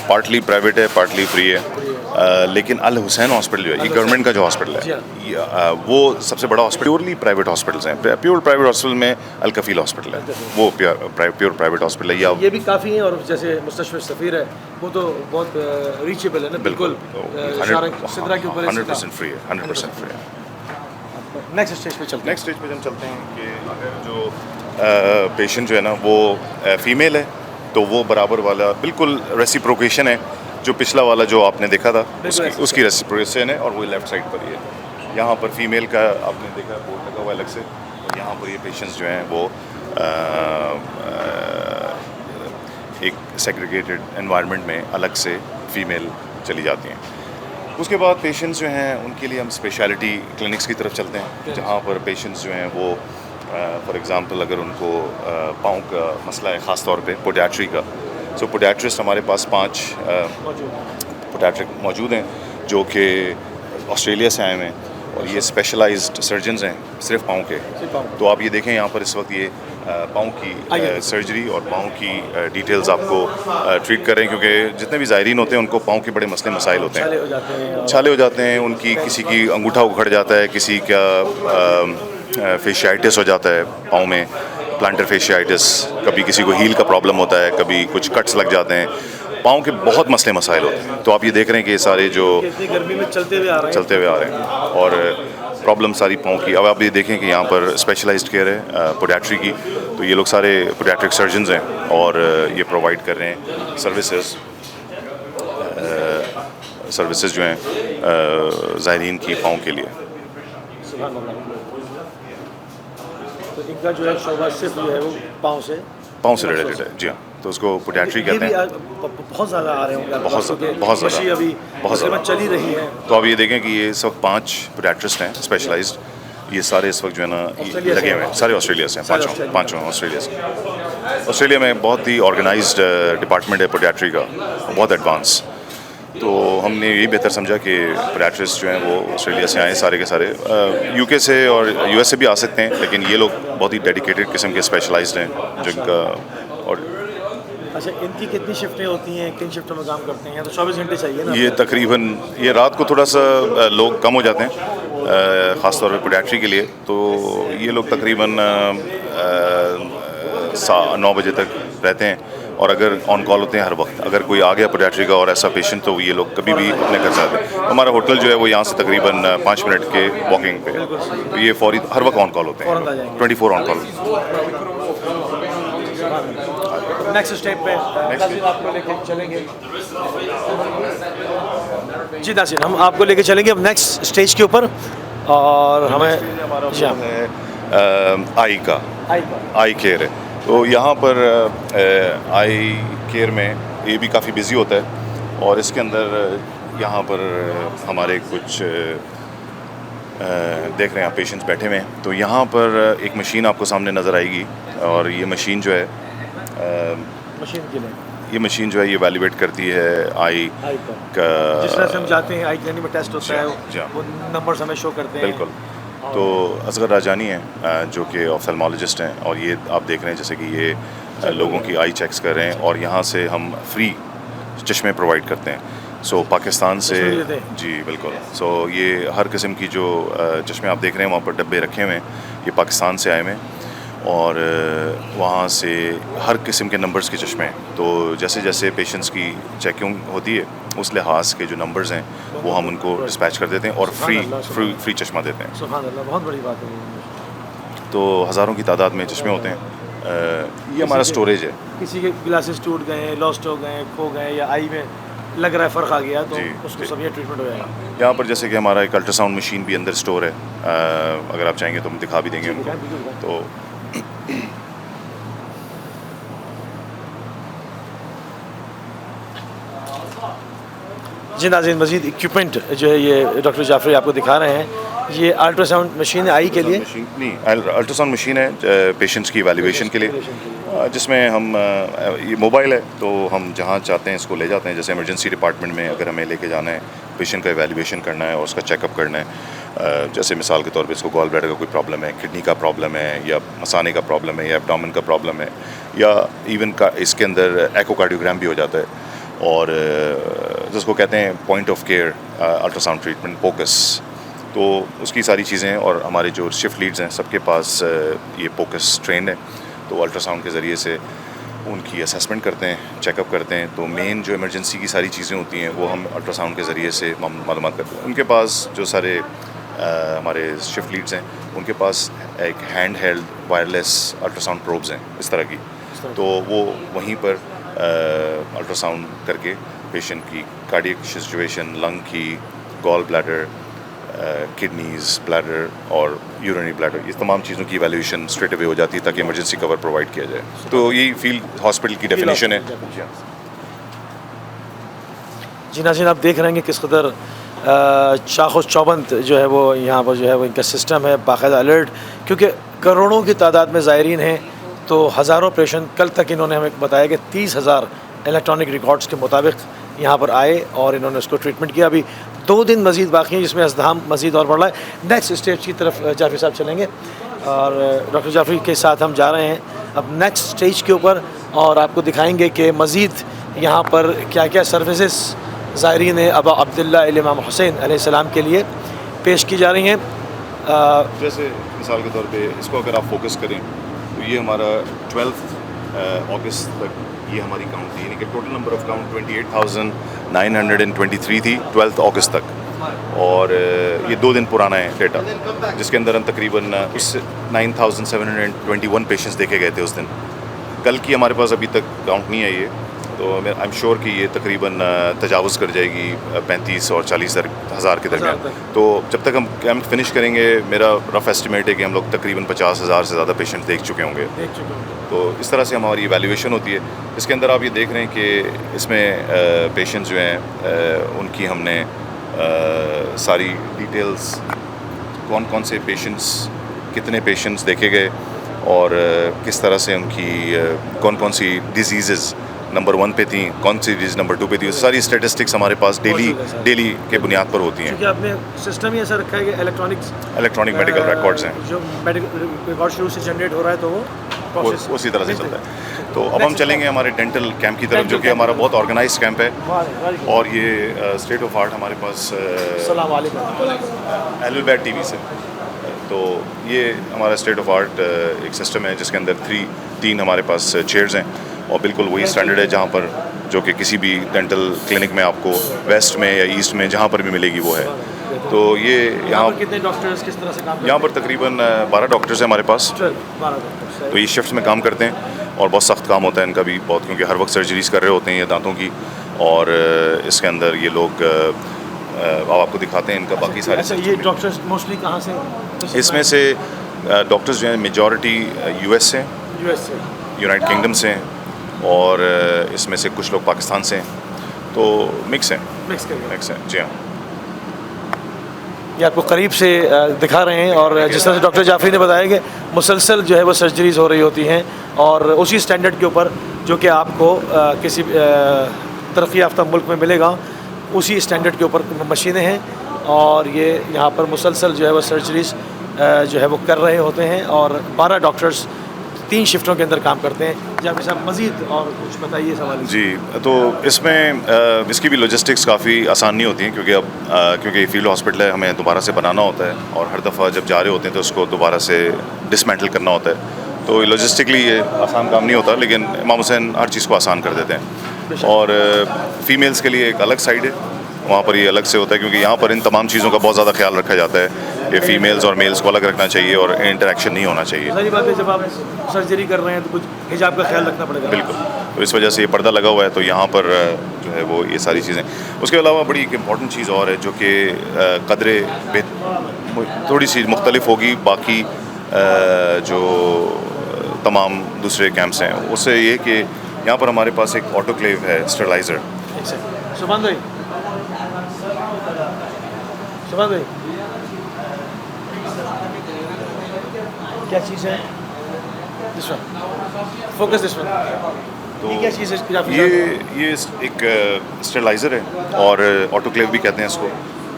partly private है, पार्टली फ्री है, लेकिन अल हुसैन हॉस्पिटल जो है, ये गवर्नमेंट का जो हॉस्पिटल है, वो सबसे बड़ा हॉस्पिटल। प्योरली प्राइवेट हॉस्पिटल्स हैं। प्योर प्राइवेट हॉस्पिटल में अल कफ़ील हॉस्पिटल है, वो प्योर प्राइवेट हॉस्पिटल है। या ये भी काफ़ी हैं, और जैसे मुस्तशफ़ा सफ़ीर है वो तो बहुत रीचेबल है ना, बिल्कुल 100% फ्री है, 100% फ्री है। नेक्स्ट स्टेज पे चलते हैं। नेक्स्ट स्टेज पे हम चलते हैं कि अगर जो पेशेंट जो है ना वो फीमेल है तो वो बराबर वाला बिल्कुल रेसिप्रोकेशन है, जो पिछला वाला जो आपने देखा था उसकी रेसिप्रोकेशन है, और वो लेफ़्ट साइड पर ही है। यहाँ पर फीमेल का आपने देखा बोर्ड लगा हुआ अलग से, और यहाँ पर ये पेशेंट्स जो हैं वो एक सेग्रीगेटेड एनवायरनमेंट में अलग से फीमेल चली जाती हैं। उसके बाद पेशेंट्स जो हैं उनके लिए हम स्पेशलिटी क्लिनिक्स की तरफ चलते हैं, जहाँ पर पेशेंट्स जो हैं वो फॉर एग्ज़ाम्पल अगर उनको पाँव का मसला है, ख़ास तौर पे पोडियाट्री का, सो पोडियाट्रिस्ट हमारे पास 5 पोडियाट्रिक मौजूद हैं जो कि ऑस्ट्रेलिया से आए हुए हैं, और ये स्पेशलाइज्ड सर्जन्स हैं सिर्फ पाँव के। तो आप ये देखें यहाँ पर इस वक्त ये पाँव की सर्जरी और पाँव की डिटेल्स आपको ट्रीट कर रहे हैं, क्योंकि जितने भी ज़ायरीन होते हैं उनको पाँव के बड़े मसले मसाइल होते हैं, छाले हो जाते हैं उनकी, किसी की अंगूठा उखड़ जाता है, किसी का फेशियाइटिस हो जाता है पाँव में, प्लांटर फेशियाइटिस, कभी किसी को हील का प्रॉब्लम होता है, कभी कुछ कट्स लग जाते हैं, पाँव के बहुत मसले मसाइल होते हैं। तो आप ये देख रहे हैं कि ये सारे जो गर्मी में चलते हुए आ रहे हैं और प्रॉब्लम सारी पाँव की। अब आप ये देखें कि यहाँ पर स्पेशलाइज्ड केयर है पोडियाट्री की, तो ये लोग सारे पोडियाट्रिक सर्जन्स हैं और ये प्रोवाइड कर रहे हैं सर्विसेज जो हैं ज़ायरीन की पाँव के लिए। तो इनका जो है शोभा सिर्फ जो है वो पाँव से रिलेटेड है, जी हाँ। तो उसको पोडियाट्री कहते हैं। बहुत ज़्यादा आ रहे होंगे, बहुत ज़्यादा अभी बहुत ज़्यादा चल ही रही है। तो आप ये देखें कि ये इस वक्त 5 पोडियाट्रिस्ट हैं स्पेशलाइज्ड, ये सारे इस वक्त जो है ना लगे हुए हैं, सारे ऑस्ट्रेलिया से हैं, पाँचों ऑस्ट्रेलिया से। ऑस्ट्रेलिया में बहुत ही ऑर्गेनाइज्ड डिपार्टमेंट है पोडियाट्री का, बहुत एडवांस। तो हमने यही बेहतर समझा कि पोडियाट्रिस्ट जो हैं वो ऑस्ट्रेलिया से आए सारे के सारे, यूके से और यूएस से भी आ सकते हैं, लेकिन ये लोग बहुत ही डेडिकेटेड किस्म के स्पेशलाइज्ड हैं जिनका। और अच्छा, इनकी कितनी शिफ्टें होती हैं, किन शिफ्टों में काम करते हैं? तो 24 घंटे चाहिए ना? ये तकरीबन ये रात को थोड़ा सा लोग कम हो जाते हैं, ख़ास तौर पे पोडियाट्री के लिए, तो ये लोग तकरीबन 9 बजे तक रहते हैं, और अगर ऑन कॉल होते हैं हर वक्त। अगर कोई आ गया पोडियाट्री का और ऐसा पेशेंट, तो ये लोग कभी भी अपने घर जाते हैं। हमारा होटल जो है वो यहाँ से तकरीबन 5 मिनट के वॉकिंग पे, तो ये फौरी हर वक्त ऑन कॉल होते हैं, 24 ऑन कॉल। नेक्स्ट स्टेप पे आपको लेके चलेंगे। जी नासिर, हम आपको लेके चलेंगे अब नेक्स्ट स्टेज के ऊपर, और हमें आई केयर है। तो यहाँ पर आई केयर में ये भी काफ़ी बिजी होता है, और इसके अंदर यहाँ पर हमारे कुछ देख रहे हैं आप पेशेंट्स बैठे हुए हैं। तो यहाँ पर एक मशीन आपको सामने नज़र आएगी, और ये मशीन जो है ये मशीन जो है ये वैल्यूएट करती है आई का, जिस तरह से हम जाते हैं आई क्लिनिक में टेस्ट होता है, वो नंबर्स हमें शो करते हैं। बिल्कुल। तो असगर राजानी हैं जो कि ऑफ्थल्मोलॉजिस्ट हैं, और ये आप देख रहे हैं जैसे कि ये लोगों की आई चेक्स कर रहे हैं, और यहाँ से हम फ्री चश्मे प्रोवाइड करते हैं। सो पाकिस्तान से चश्मे भी देते हैं? जी बिल्कुल। सो ये हर किस्म की जो चश्मे आप देख रहे हैं वहाँ पर डब्बे रखे हुए हैं, ये पाकिस्तान से आए हुए हैं और वहाँ से हर किस्म के नंबर्स के चश्मे हैं। तो जैसे जैसे पेशेंट्स की चेकिंग होती है उस लिहाज के जो नंबर्स हैं वो हम उनको डिस्पैच कर देते हैं और फ्री चश्मा देते हैं। सुभान अल्लाह, बहुत बड़ी बात है। तो हज़ारों की तादाद में चश्मे होते हैं। ये हमारा स्टोरेज है। किसी के ग्लासेस टूट गए, लॉस्ट हो गए, खो गए या आई में लग रहा है फ़र्क आ गया तो जी, उसको जी। सब ये ट्रीटमेंट हो जाएगा। यहाँ पर जैसे कि हमारा एक अल्ट्रासाउंड मशीन भी अंदर स्टोर है, अगर आप चाहेंगे तो हम दिखा भी देंगे उनको। तो जी नाज़रीन, मज़ीद इक्विपमेंट जो है ये डॉक्टर जाफरी आपको दिखा रहे हैं, ये अल्ट्रासाउंड मशीन है आई के लिए। मशीन नहीं, अल्ट्रासाउंड मशीन है पेशेंट्स की वैल्यूएशन के लिए, जिसमें हम ये मोबाइल है तो हम जहाँ चाहते हैं इसको ले जाते हैं। जैसे इमरजेंसी डिपार्टमेंट में अगर हमें लेके जाना है, पेशेंट का वैल्यूएशन करना है और उसका चेकअप करना है, जैसे मिसाल के तौर पे इसको गॉल ब्लैडर का कोई प्रॉब्लम है, किडनी का प्रॉब्लम है या मसाने का प्रॉब्लम है या एब्डोमेन का प्रॉब्लम है या इवन का इसके अंदर एकोकार्डियोग्राम भी हो जाता है और जिसको कहते हैं point of care ultrasound treatment focus. तो उसकी सारी चीज़ें और हमारे जो शिफ्ट लीड्स हैं सबके पास ये पोकस ट्रेंड है, तो अल्ट्रासाउंड के ज़रिए से उनकी असेसमेंट करते हैं, चेकअप करते हैं। तो मेन जो इमरजेंसी की सारी चीज़ें होती हैं वो हम अल्ट्रासाउंड के ज़रिए से मालूमात करते हैं। उनके पास जो सारे हमारे शिफ्ट लीड्स हैं उनके पास एक hand held wireless ultrasound probes हैं इस तरह की, तो वो वहीं पर अल्ट्रासाउंड करके पेशेंट की कार्डियक सिचुएशन, लंग की, गॉल ब्लैडर, किडनीज़, ब्लैडर और यूरिनरी ब्लैडर, ये तमाम चीज़ों की वैल्यूएशन स्ट्रेट अवे हो जाती है ताकि इमरजेंसी कवर प्रोवाइड किया जाए। तो यही फील्ड हॉस्पिटल की डेफिनेशन है। जी नाज़रीन, आप देख रहे हैं कि किस कदर चाको चौबंद जो है वो यहाँ पर जो है वो इनका सिस्टम है, बाकायदा अलर्ट, क्योंकि करोड़ों की तादाद में ज़ायरीन हैं। तो हज़ारों पेशेंट, कल तक इन्होंने हमें बताया कि 30,000 इलेक्ट्रॉनिक रिकॉर्ड्स के मुताबिक यहाँ पर आए और इन्होंने उसको ट्रीटमेंट किया। अभी 2 दिन मज़ीद बाकी हैं जिसमें अज़्दाम मज़ीद और बढ़ रहा है। नेक्स्ट स्टेज की तरफ जाफरी साहब चलेंगे और डॉक्टर जाफरी के साथ हम जा रहे हैं अब नेक्स्ट स्टेज के ऊपर और आपको दिखाएंगे कि मज़ीद यहाँ पर क्या क्या सर्विसेज ज़ायरीन अबा अब्दुल्ला इमाम हुसैन अलैहिस्सलाम के लिए पेश की जा रही हैं। जैसे मिसाल के तौर पे इसको अगर आप फोकस करें तो ये हमारा 12 अगस्त तक ये हमारी काउंट थी, यानी कि टोटल नंबर ऑफ़ काउंट 28,923 थी 12 अगस्त तक, और ये 2 दिन पुराना है डेटा, जिसके अंदर हम तकरीबन उस 9,721 पेशेंट्स देखे गए थे उस दिन। कल की हमारे पास अभी तक काउंट नहीं है ये, तो आई एम श्योर कि ये तकरीबन तजावुज़ कर जाएगी 35 और 40 हज़ार के दरमियान। तो जब तक हम कैंप फिनिश करेंगे, मेरा रफ़ एस्टिमेट है कि हम लोग तकरीबन 50,000 से ज़्यादा पेशेंट देख चुके होंगे। तो इस तरह से हमारी इवैल्यूएशन होती है। इसके अंदर आप ये देख रहे हैं कि इसमें पेशेंट्स जो हैं उनकी हमने सारी डिटेल्स, कौन कौन से पेशेंट्स, कितने पेशेंट्स देखे गए और किस तरह से उनकी कौन कौन सी डिजीज़ नंबर 1 पे थी, कौन सी डिजीज़ नंबर 2 पे थी, सारी स्टेटिस्टिक्स हमारे पास डेली के बुनियाद पर होती हैं। क्योंकि आपने सिस्टम ही ऐसा रखा है कि इलेक्ट्रॉनिक मेडिकल रिकॉर्ड्स हैं, जो मेडिकल रिकॉर्ड शुरू से जनरेट हो रहा है तो वो वो उसी तरह से चलता है। तो अब हम चलेंगे हमारे डेंटल कैंप की तरफ, जो कि हमारा बहुत ऑर्गेनाइज कैंप है और ये स्टेट ऑफ आर्ट हमारे पास एल्बर्ट टीवी से। तो ये हमारा स्टेट ऑफ आर्ट एक सिस्टम है जिसके अंदर 3 हमारे पास चेयर्स हैं और बिल्कुल वही स्टैंडर्ड है जहाँ पर जो कि किसी भी डेंटल क्लिनिक में आपको वेस्ट में या ईस्ट में जहाँ पर भी मिलेगी वो है। तो ये यहाँ कितने डॉक्टर्स किस तरह से काम यहाँ पर तकरीबन 12 डॉक्टर्स हैं हमारे पास। 12 डॉक्टर्स। तो ये शिफ्ट में काम करते हैं और बहुत सख्त काम होता है इनका भी बहुत, क्योंकि हर वक्त सर्जरीज कर रहे होते हैं ये दांतों की, और इसके अंदर ये लोग आपको दिखाते हैं इनका बाकी सारे। अच्छा, ये डॉक्टर्स मोस्टली कहाँ से? इसमें से डॉक्टर्स जो हैं मेजॉरिटी US से, US से, यूनाइटेड किंगडम से, और इसमें से कुछ लोग पाकिस्तान से हैं। तो मिक्स है जी हाँ। ये आपको करीब से दिखा रहे हैं और जिस तरह से डॉक्टर जाफरी ने बताया कि मुसलसल जो है वो सर्जरीज हो रही होती हैं और उसी स्टैंडर्ड के ऊपर जो कि आपको किसी तरक्की याफ्ता मुल्क में मिलेगा, उसी स्टैंडर्ड के ऊपर मशीनें हैं और ये यहाँ पर मुसलसल जो है वो सर्जरीज जो है वो कर रहे होते हैं। और 12 डॉक्टर्स 3 शिफ्टों के अंदर काम करते हैं। जाफरी साहब मज़ीद और कुछ बताइए सवाल। जी, तो इसमें इसकी भी लॉजिस्टिक्स काफ़ी आसान नहीं होती हैं, क्योंकि क्योंकि फील्ड हॉस्पिटल है, हमें दोबारा से बनाना होता है और हर दफ़ा जब जा रहे होते हैं तो उसको दोबारा से डिसमेंटल करना होता है। तो लॉजिस्टिकली ये आसान काम नहीं होता, लेकिन इमाम हुसैन हर चीज़ को आसान कर देते हैं। और फ़ीमेल्स के लिए एक अलग साइड है, वहाँ पर ये अलग से होता है, क्योंकि यहाँ पर इन तमाम चीज़ों का बहुत ज़्यादा ख्याल रखा जाता है। ये फ़ीमेल्स और मेल्स को अलग रखना चाहिए और इंटरेक्शन नहीं होना चाहिए। सारी बात है, जब आप सर्जरी कर रहे हैं तो कुछ हिजाब का ख्याल रखना पड़ेगा। बिल्कुल, तो इस वजह से ये पर्दा लगा हुआ है, तो यहाँ पर जो है वो ये सारी चीज़ें। उसके अलावा बड़ी एक इम्पॉर्टेंट चीज़ और है, जो कि कदरे थोड़ी सी मुख्तलिफ होगी बाकी जो तमाम दूसरे कैंप्स हैं उससे, ये कि यहाँ पर हमारे पास एक ऑटोक्लेव है, स्टरलाइज़र। सुभान भाई, सुभान भाई, क्या चीज़ है? This one, focus this one. तो क्या चीज़ है? ये एक स्टरलाइज़र है और ऑटोक्लेव भी कहते हैं इसको।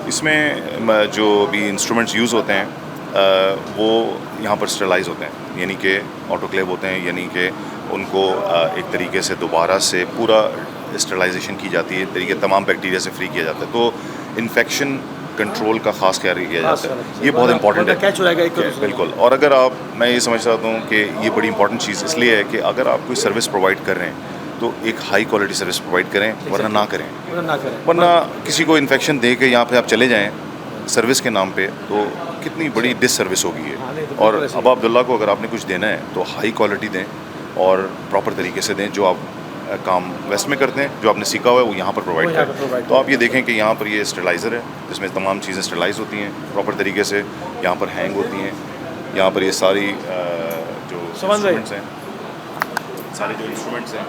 इसमें जो भी इंस्ट्रूमेंट्स यूज़ होते हैं वो यहाँ पर स्टरलाइज़ होते हैं, यानी कि ऑटोक्लेव होते हैं, यानी कि उनको एक तरीके से दोबारा से पूरा स्टरलाइजेशन की जाती है, तरीके तमाम बैक्टीरिया से फ्री किया जाता है। तो इन्फेक्शन कंट्रोल का ख़ास ख्याल किया जाता है, ये बहुत इंपॉर्टेंट है। कैच हो जाएगा एक बिल्कुल। और अगर आप, मैं ये समझ सकता हूँ कि ये बड़ी इंपॉर्टेंट चीज़ इसलिए है कि अगर आप कोई सर्विस प्रोवाइड कर रहे हैं तो एक हाई क्वालिटी सर्विस प्रोवाइड करें, वरना ना करें। वरना किसी को इन्फेक्शन दे के यहाँ पे आप चले जाएँ सर्विस के नाम पे, तो कितनी बड़ी डिससर्विस होगी ये। और अब अब्दुल्ला को अगर आपने कुछ देना है तो हाई क्वालिटी दें और प्रॉपर तरीके से दें, जो आप काम वेस्ट में करते हैं, जो आपने सीखा हुआ है वो यहाँ पर प्रोवाइड करें। तो आप ये देखें कि यहाँ पर ये स्टरलाइज़र है, जिसमें तमाम चीज़ें स्टरलाइज होती हैं प्रॉपर तरीके से, यहाँ पर हैंग होती हैं, यहाँ पर ये सारी जो इंस्ट्रूमेंट्स हैं, सारे जो इंस्ट्रूमेंट्स हैं,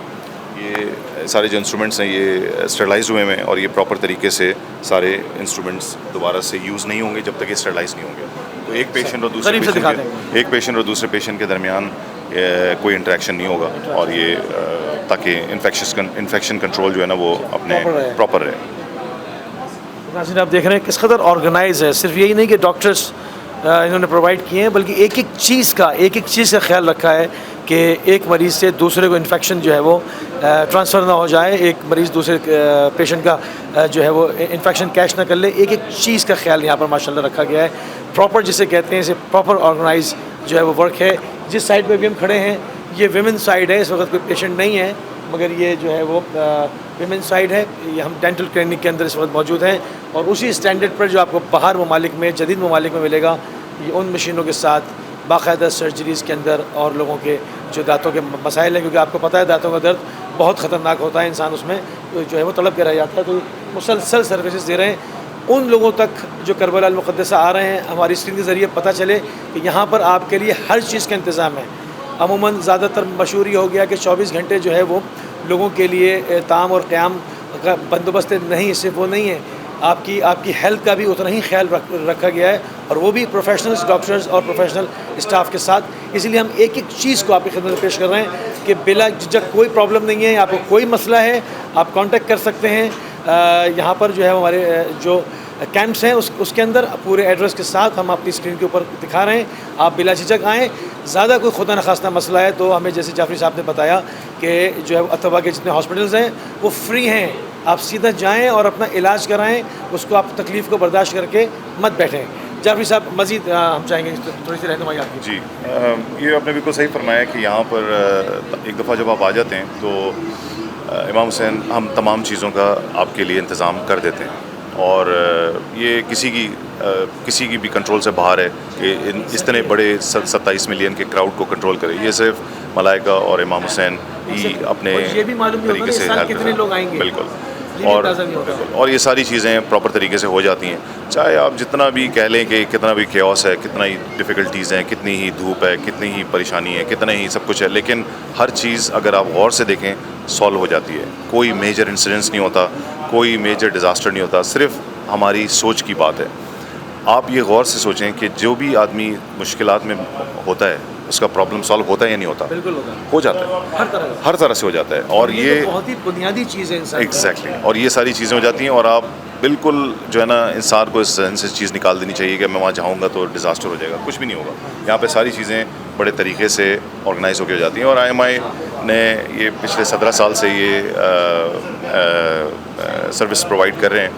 ये सारे जो इंस्ट्रूमेंट्स हैं ये स्टरलाइज हुए हैं और ये प्रॉपर तरीके से सारे इंस्ट्रूमेंट्स दोबारा से यूज़ नहीं होंगे जब तक ये स्टरलाइज नहीं होंगे। तो एक पेशेंट और दूसरे पेशेंट के दरमियान कोई इंटरेक्शन नहीं होगा, और ये ताकि इन्फेक्शन कंट्रोल जो है ना वो अपने प्रॉपर रहे। नाज़रीन, आप देख रहे हैं किस कदर ऑर्गेनाइज है। सिर्फ यही नहीं कि डॉक्टर्स इन्होंने प्रोवाइड किए हैं, बल्कि एक एक चीज़ का ख्याल रखा है कि एक मरीज़ से दूसरे को इन्फेक्शन जो है वो ट्रांसफ़र ना हो जाए, एक मरीज़ दूसरे पेशेंट का जो है वो इन्फेक्शन कैच ना कर ले। एक एक चीज़ का ख्याल यहाँ पर माशाल्लाह रखा गया है। प्रॉपर जिसे कहते हैं, इसे प्रॉपर ऑर्गेनाइज जो है वो वर्क है। जिस साइड पे भी हम खड़े हैं ये विमेन साइड है, इस वक्त कोई पेशेंट नहीं है, मगर ये जो है वो विमेन साइड है। ये हम डेंटल क्लिनिक के अंदर इस वक्त मौजूद हैं और उसी स्टैंडर्ड पर जो आपको बाहर ममालिक में, जदीद ममालिक में मिलेगा, ये उन मशीनों के साथ बाकायदा सर्जरीज़ के अंदर और लोगों के जो दांतों के मसाइल हैं, क्योंकि आपको पता है दांतों का दर्द बहुत ख़तरनाक होता है, इंसान उसमें जो है वो तड़प के रह जाता है। तो मुसलसल सर्विसेज दे रहे हैं उन लोगों तक जो करबला अल मुक़द्दसा आ रहे हैं। हमारी स्क्रीन के ज़रिए पता चले कि यहाँ पर आपके लिए हर चीज़ का इंतज़ाम है। अमूमन ज़्यादातर मशहूर ये हो गया कि 24 घंटे जो है वो लोगों के लिए ताम और क़याम का बंदोबस्त नहीं, सिर्फ वो नहीं है, आपकी हेल्थ का भी उतना ही ख्याल रखा गया है, और वो भी प्रोफेशनल्स, डॉक्टर्स और प्रोफेशनल स्टाफ के साथ। इसलिए हम एक एक चीज़ को आपकी खिदमत में पेश कर रहे हैं कि बिला झिझक कोई प्रॉब्लम नहीं है, आपको कोई मसला है आप कांटेक्ट कर सकते हैं। यहाँ पर जो है हमारे जो कैंप्स हैं उसके अंदर पूरे एड्रेस के साथ हम अपनी स्क्रीन के ऊपर दिखा रहे हैं, आप बिला झिझक आएँ। ज़्यादा कोई खुदा न खास्ता मसला है तो हमें, जैसे जाफरी साहब ने बताया कि जो है अतवा के जितने हॉस्पिटल्स हैं वो फ्री हैं, आप सीधा जाएं और अपना इलाज कराएं, उसको आप तकलीफ़ को बर्दाश्त करके मत बैठें। जाफरी साहब मज़ीद हम चाहेंगे थोड़ी सी रहनुमाई आपकी। जी, ये आपने बिल्कुल सही फरमाया कि यहाँ पर एक दफ़ा जब आप आ जाते हैं तो इमाम हुसैन हम तमाम चीज़ों का आपके लिए इंतज़ाम कर देते हैं, और ये किसी की भी कंट्रोल से बाहर है कि इतने बड़े 27 मिलियन के क्राउड को कंट्रोल करे। ये सिर्फ मलाइका और इमाम हुसैन ही अपने ये भी मालूम नहीं होता कि साल कितने लोग आएंगे। बिल्कुल, और ये सारी चीज़ें प्रॉपर तरीके से हो जाती हैं। चाहे आप जितना भी कह लें कि कितना भी केओस है, कितना ही डिफ़िकल्टीज़ हैं, कितनी ही धूप है, कितनी ही परेशानी है, कितना ही सब कुछ है, लेकिन हर चीज़ अगर आप गौर से देखें सॉल्व हो जाती है। कोई मेजर इंसिडेंस नहीं होता, कोई मेजर डिज़ास्टर नहीं होता, सिर्फ हमारी सोच की बात है। आप ये गौर से सोचें कि जो भी आदमी मुश्किलात में होता है उसका प्रॉब्लम सॉल्व होता है या नहीं होता? बिल्कुल होता है, हो जाता है, हर तरह से हो जाता है। और ये बहुत ही बुनियादी चीज़ है इंसान। एग्जैक्टली, और ये सारी चीज़ें हो जाती हैं, और आप बिल्कुल जो है ना इंसान को इस जहन से चीज़ निकाल देनी चाहिए कि मैं वहाँ जाऊँगा तो डिज़ास्टर हो जाएगा, कुछ भी नहीं होगा। यहाँ पे सारी चीज़ें बड़े तरीके से ऑर्गेनाइज होकर हो जाती हैं। और IMI ने ये पिछले 17 साल से ये सर्विस प्रोवाइड कर रहे हैं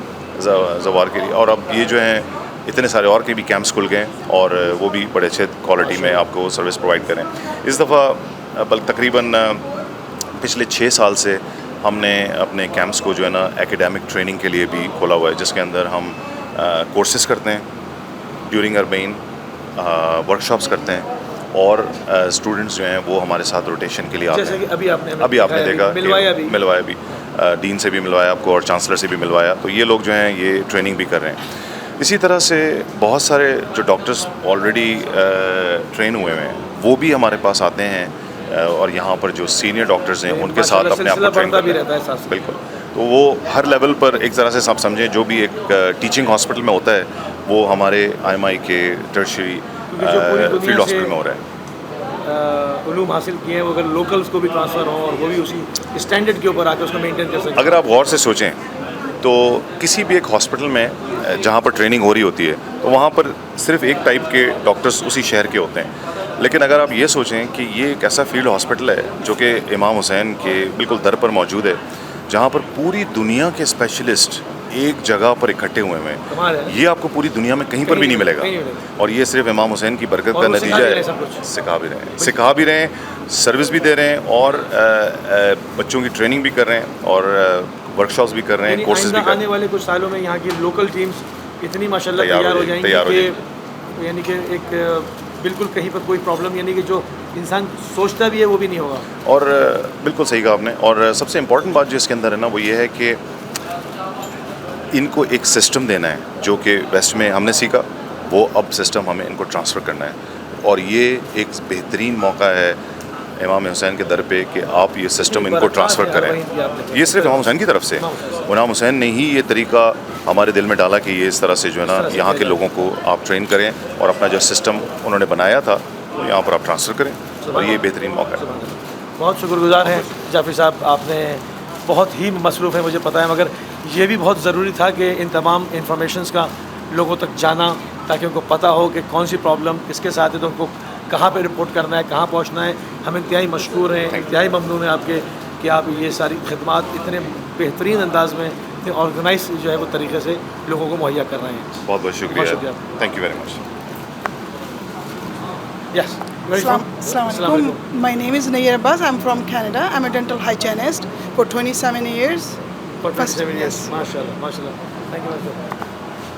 ज़वार के लिए। और अब ये जो हैं इतने सारे और के भी कैंप्स खुल गए हैं और वो भी बड़े अच्छे क्वालिटी में आपको सर्विस प्रोवाइड करें। इस दफ़ा बल्कि तकरीबन पिछले 6 साल से हमने अपने कैंप्स को जो है ना एकेडमिक ट्रेनिंग के लिए भी खोला हुआ है, जिसके अंदर हम कोर्सेज करते हैं ड्यूरिंग आवर मेन, वर्कशॉप्स करते हैं और स्टूडेंट्स जो हैं वो हमारे साथ रोटेशन के लिए आते जैसे हैं। कि अभी आपने देखा मिलवाया भी डीन से भी मिलवाया आपको और चांसलर से भी मिलवाया। तो ये लोग जो हैं ये ट्रेनिंग भी कर रहे हैं। इसी तरह से बहुत सारे जो डॉक्टर्स ऑलरेडी ट्रेन हुए हैं वो भी हमारे पास आते हैं और यहाँ पर जो सीनियर डॉक्टर्स हैं उनके साथ अपने आप को ट्रेन करते हैं। बिल्कुल, तो वो हर लेवल पर एक तरह से आप समझें जो भी एक टीचिंग हॉस्पिटल में होता है वो हमारे IMI के टर्शियरी फील्ड हॉस्पिटल में हो रहा है। उलूम हासिल किए हैं वो अगर लोकल्स को भी ट्रांसफ़र हो और वो भी उसी स्टैंडर्ड के ऊपर आकर उसको मेंटेन कर सकें। अगर आप गौर से सोचें तो किसी भी एक हॉस्पिटल में जहाँ पर ट्रेनिंग हो रही होती है तो वहाँ पर सिर्फ एक टाइप के डॉक्टर्स उसी शहर के होते हैं। लेकिन अगर आप ये सोचें कि ये एक ऐसा फील्ड हॉस्पिटल है जो कि इमाम हुसैन के बिल्कुल दर पर मौजूद है, जहाँ पर पूरी दुनिया के स्पेशलिस्ट एक जगह पर इकट्ठे हुए हैं, ये आपको पूरी दुनिया में कहीं पर भी नहीं मिलेगा। और ये सिर्फ इमाम हुसैन की बरकत का नतीजा है। सिखा भी रहे हैं, सर्विस भी दे रहे हैं और बच्चों की ट्रेनिंग भी कर रहे हैं और वर्कशॉप्स भी कर रहे हैं, कोर्सेज भी कर रहे हैं। आने वाले कुछ सालों में यहाँ की लोकल टीम्स इतनी माशाल्लाह तैयार हो जाएंगी कि यानी कि एक बिल्कुल कहीं पर कोई प्रॉब्लम यानी कि जो इंसान सोचता भी है वो भी नहीं होगा। और बिल्कुल सही कहा आपने। और सबसे इम्पोर्टेंट बात जो इसके अंदर है ना वो ये है कि इनको एक सिस्टम देना है जो कि वेस्ट में हमने सीखा, वो अब सिस्टम हमें इनको ट्रांसफ़र करना है। और ये एक बेहतरीन मौका है इमाम हुसैन के दर पे कि आप ये सिस्टम इनको ट्रांसफ़र करें। ये सिर्फ इमाम हुसैन की तरफ से, इमाम हुसैन ने ही ये तरीका हमारे दिल में डाला कि ये इस तरह से जो है ना यहाँ के लोगों को आप ट्रेन करें और अपना जो सिस्टम उन्होंने बनाया था तो यहाँ पर आप ट्रांसफ़र करें और ये बेहतरीन मौका है। बहुत शुक्रगुजार हैं जाफिर साहब, आपने बहुत ही मसरूफ़ है मुझे पता है, मगर ये भी बहुत ज़रूरी था कि इन तमाम इंफॉर्मेशंस का लोगों तक जाना ताकि उनको पता हो कि कौन सी प्रॉब्लम किसके साथ है तो उनको कहाँ पे रिपोर्ट करना है, कहाँ पहुँचना है। हम इंतहाई मशकूर हैं, इंतहाई ममनून हैं आपके कि आप ये सारी खिदमात इतने बेहतरीन अंदाज में इतने ऑर्गेनाइज जो है वो तरीके से लोगों को मुहैया कर रहे हैं। बहुत बहुत शुक्रिया, thank you very much. Yes. Assalamualaikum. My name is Nayyar Abbas. I'm from Canada. I'm a dental hygienist for 27 years. For 27 years. MashaAllah, MashaAllah. Thank you, MashaAllah.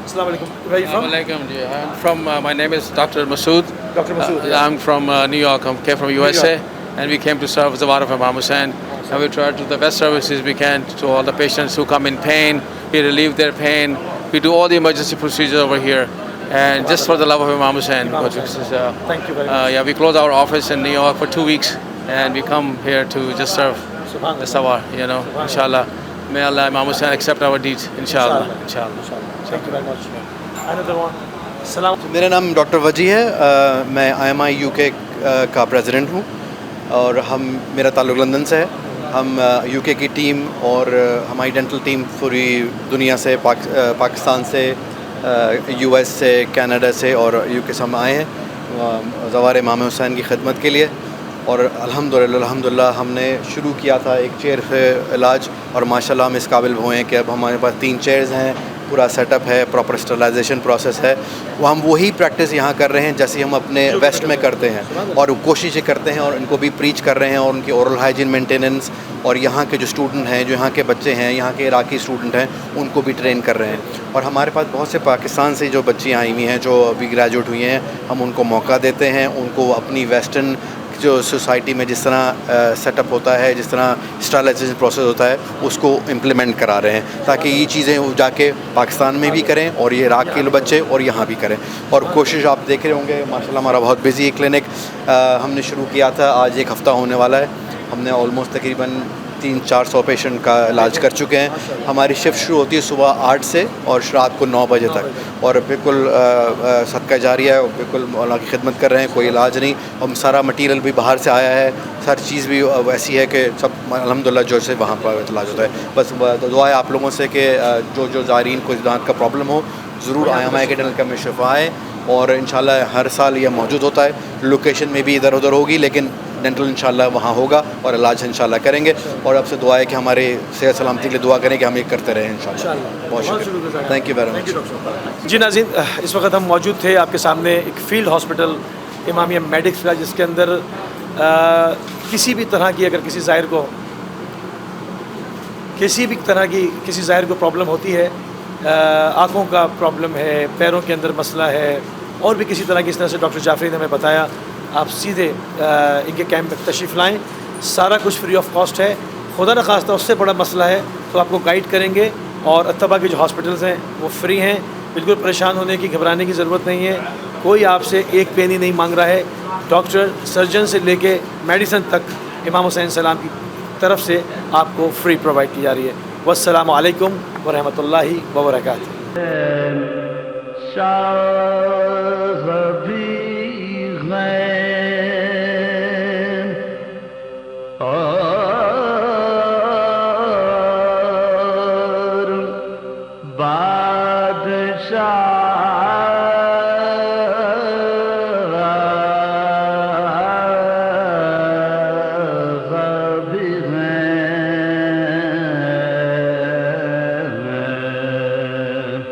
Assalamualaikum. Where are you from? Assalamualaikum. I'm from. My name is Dr. Masood. Dr. Masood. I'm from New York. I came from USA, and we came to serve Zawar of Imam Hussain. And we try to do the best services we can to all the patients who come in pain. We relieve their pain. We do all the emergency procedures over here. And just for the love of Imam Hussain. Thank you very much. Yeah, we close our office in New York for 2 weeks, and we come here to just serve the Sawar, you know, inshallah. May Allah Imam Hussain accept our deeds, inshallah. Inshallah. Thank you very much. Another one. Salam. मेरा नाम doctor वजी है, मैं IMI UK का president हूँ और मेरा ताल्लुक़ लंदन से है। हम UK की टीम और हमारी डेंटल टीम पूरी दुनिया से पाकिस्तान से, US से, कनाडा से और UK से हम आए हैं ज़वार इमाम हुसैन की खिदमत के लिए। और अल्हम्दुलिल्लाह हमने शुरू किया था एक चेयर से इलाज और माशाल्लाह हम इस काबिल हुए हैं कि अब हमारे पास 3 चेयर्स हैं, पूरा सेटअप है, प्रॉपर स्टरलाइजेशन प्रोसेस है। वो हम वही प्रैक्टिस यहाँ कर रहे हैं जैसे हम अपने वेस्ट में करते हैं और कोशिशें करते हैं और इनको भी प्रीच कर रहे हैं और उनकी ओरल हाइजीन मेंटेनेंस और यहाँ के जो स्टूडेंट हैं, जो यहाँ के बच्चे हैं, यहाँ के इराकी स्टूडेंट हैं, उनको भी ट्रेन कर रहे हैं। और हमारे पास बहुत से पाकिस्तान से जो बच्चियाँ आई हुई हैं जो अभी ग्रेजुएट हुई हैं, हम उनको मौका देते हैं, उनको अपनी वेस्टर्न जो सोसाइटी में जिस तरह सेटअप होता है, जिस तरह स्टरलाइजेशन प्रोसेस होता है, उसको इम्प्लीमेंट करा रहे हैं ताकि ये चीज़ें वो जाके पाकिस्तान में भी करें और ये इराक के बच्चे और यहाँ भी करें। और कोशिश आप देख रहे होंगे माशाल्लाह हमारा बहुत बिजी क्लिनिक हमने शुरू किया था, आज 1 हफ़्ता होने वाला है। हमने ऑलमोस्ट तकरीबन 300-400 पेशेंट का इलाज कर चुके हैं। हमारी शिफ्ट शुरू होती है सुबह 8 से और रात को 9 बजे तक और बिल्कुल सदका जारिया है, बिल्कुल मौला की खिदमत कर रहे हैं, कोई इलाज नहीं। हम सारा मटीरियल भी बाहर से आया है, हर चीज़ भी वैसी है कि सब अल्हम्दुलिल्लाह जो से वहाँ पर इलाज होता है। बस दुआ है आप लोगों से कि जो ज़ायरीन को दांत का प्रॉब्लम हो ज़रूर IMI के डेंटल कैंप में शिफा आए और इंशाल्लाह हर साल ये मौजूद होता है। लोकेशन में भी इधर उधर होगी, लेकिन डेंटल इंशाल्लाह वहाँ होगा और इलाज इंशाल्लाह करेंगे। और आपसे दुआ है कि हमारे सेहत सलामती के लिए दुआ करें कि हम ये करते रहें इंशाल्लाह। बहुत शुक्रिया, थैंक यू वेरी मच। जी नाज़रीन, इस वक्त हम मौजूद थे आपके सामने एक फील्ड हॉस्पिटल इमामिया मेडिक्स का, जिसके अंदर किसी भी तरह की अगर किसी ज़ाहिर को प्रॉब्लम होती है, आँखों का प्रॉब्लम है, पैरों के अंदर मसला है, और भी किसी तरह की, इस तरह से डॉक्टर जाफरी ने हमें बताया, आप सीधे इनके कैंप में तशरीफ़ लाएँ। सारा कुछ फ्री ऑफ कॉस्ट है। खुदा न खास्ता उससे बड़ा मसला है तो आपको गाइड करेंगे। और अत्तबा के जो हॉस्पिटल्स हैं वो फ्री हैं, बिल्कुल परेशान होने की, घबराने की ज़रूरत नहीं है। कोई आपसे एक पेनी नहीं मांग रहा है। डॉक्टर, सर्जन से लेके मेडिसन तक इमाम हुसैन सलाम की तरफ से आपको फ्री प्रोवाइड की जा रही है। वस्सलामु अलैकुम व रहमतुल्लाहि व बरकातुहू। बादशाह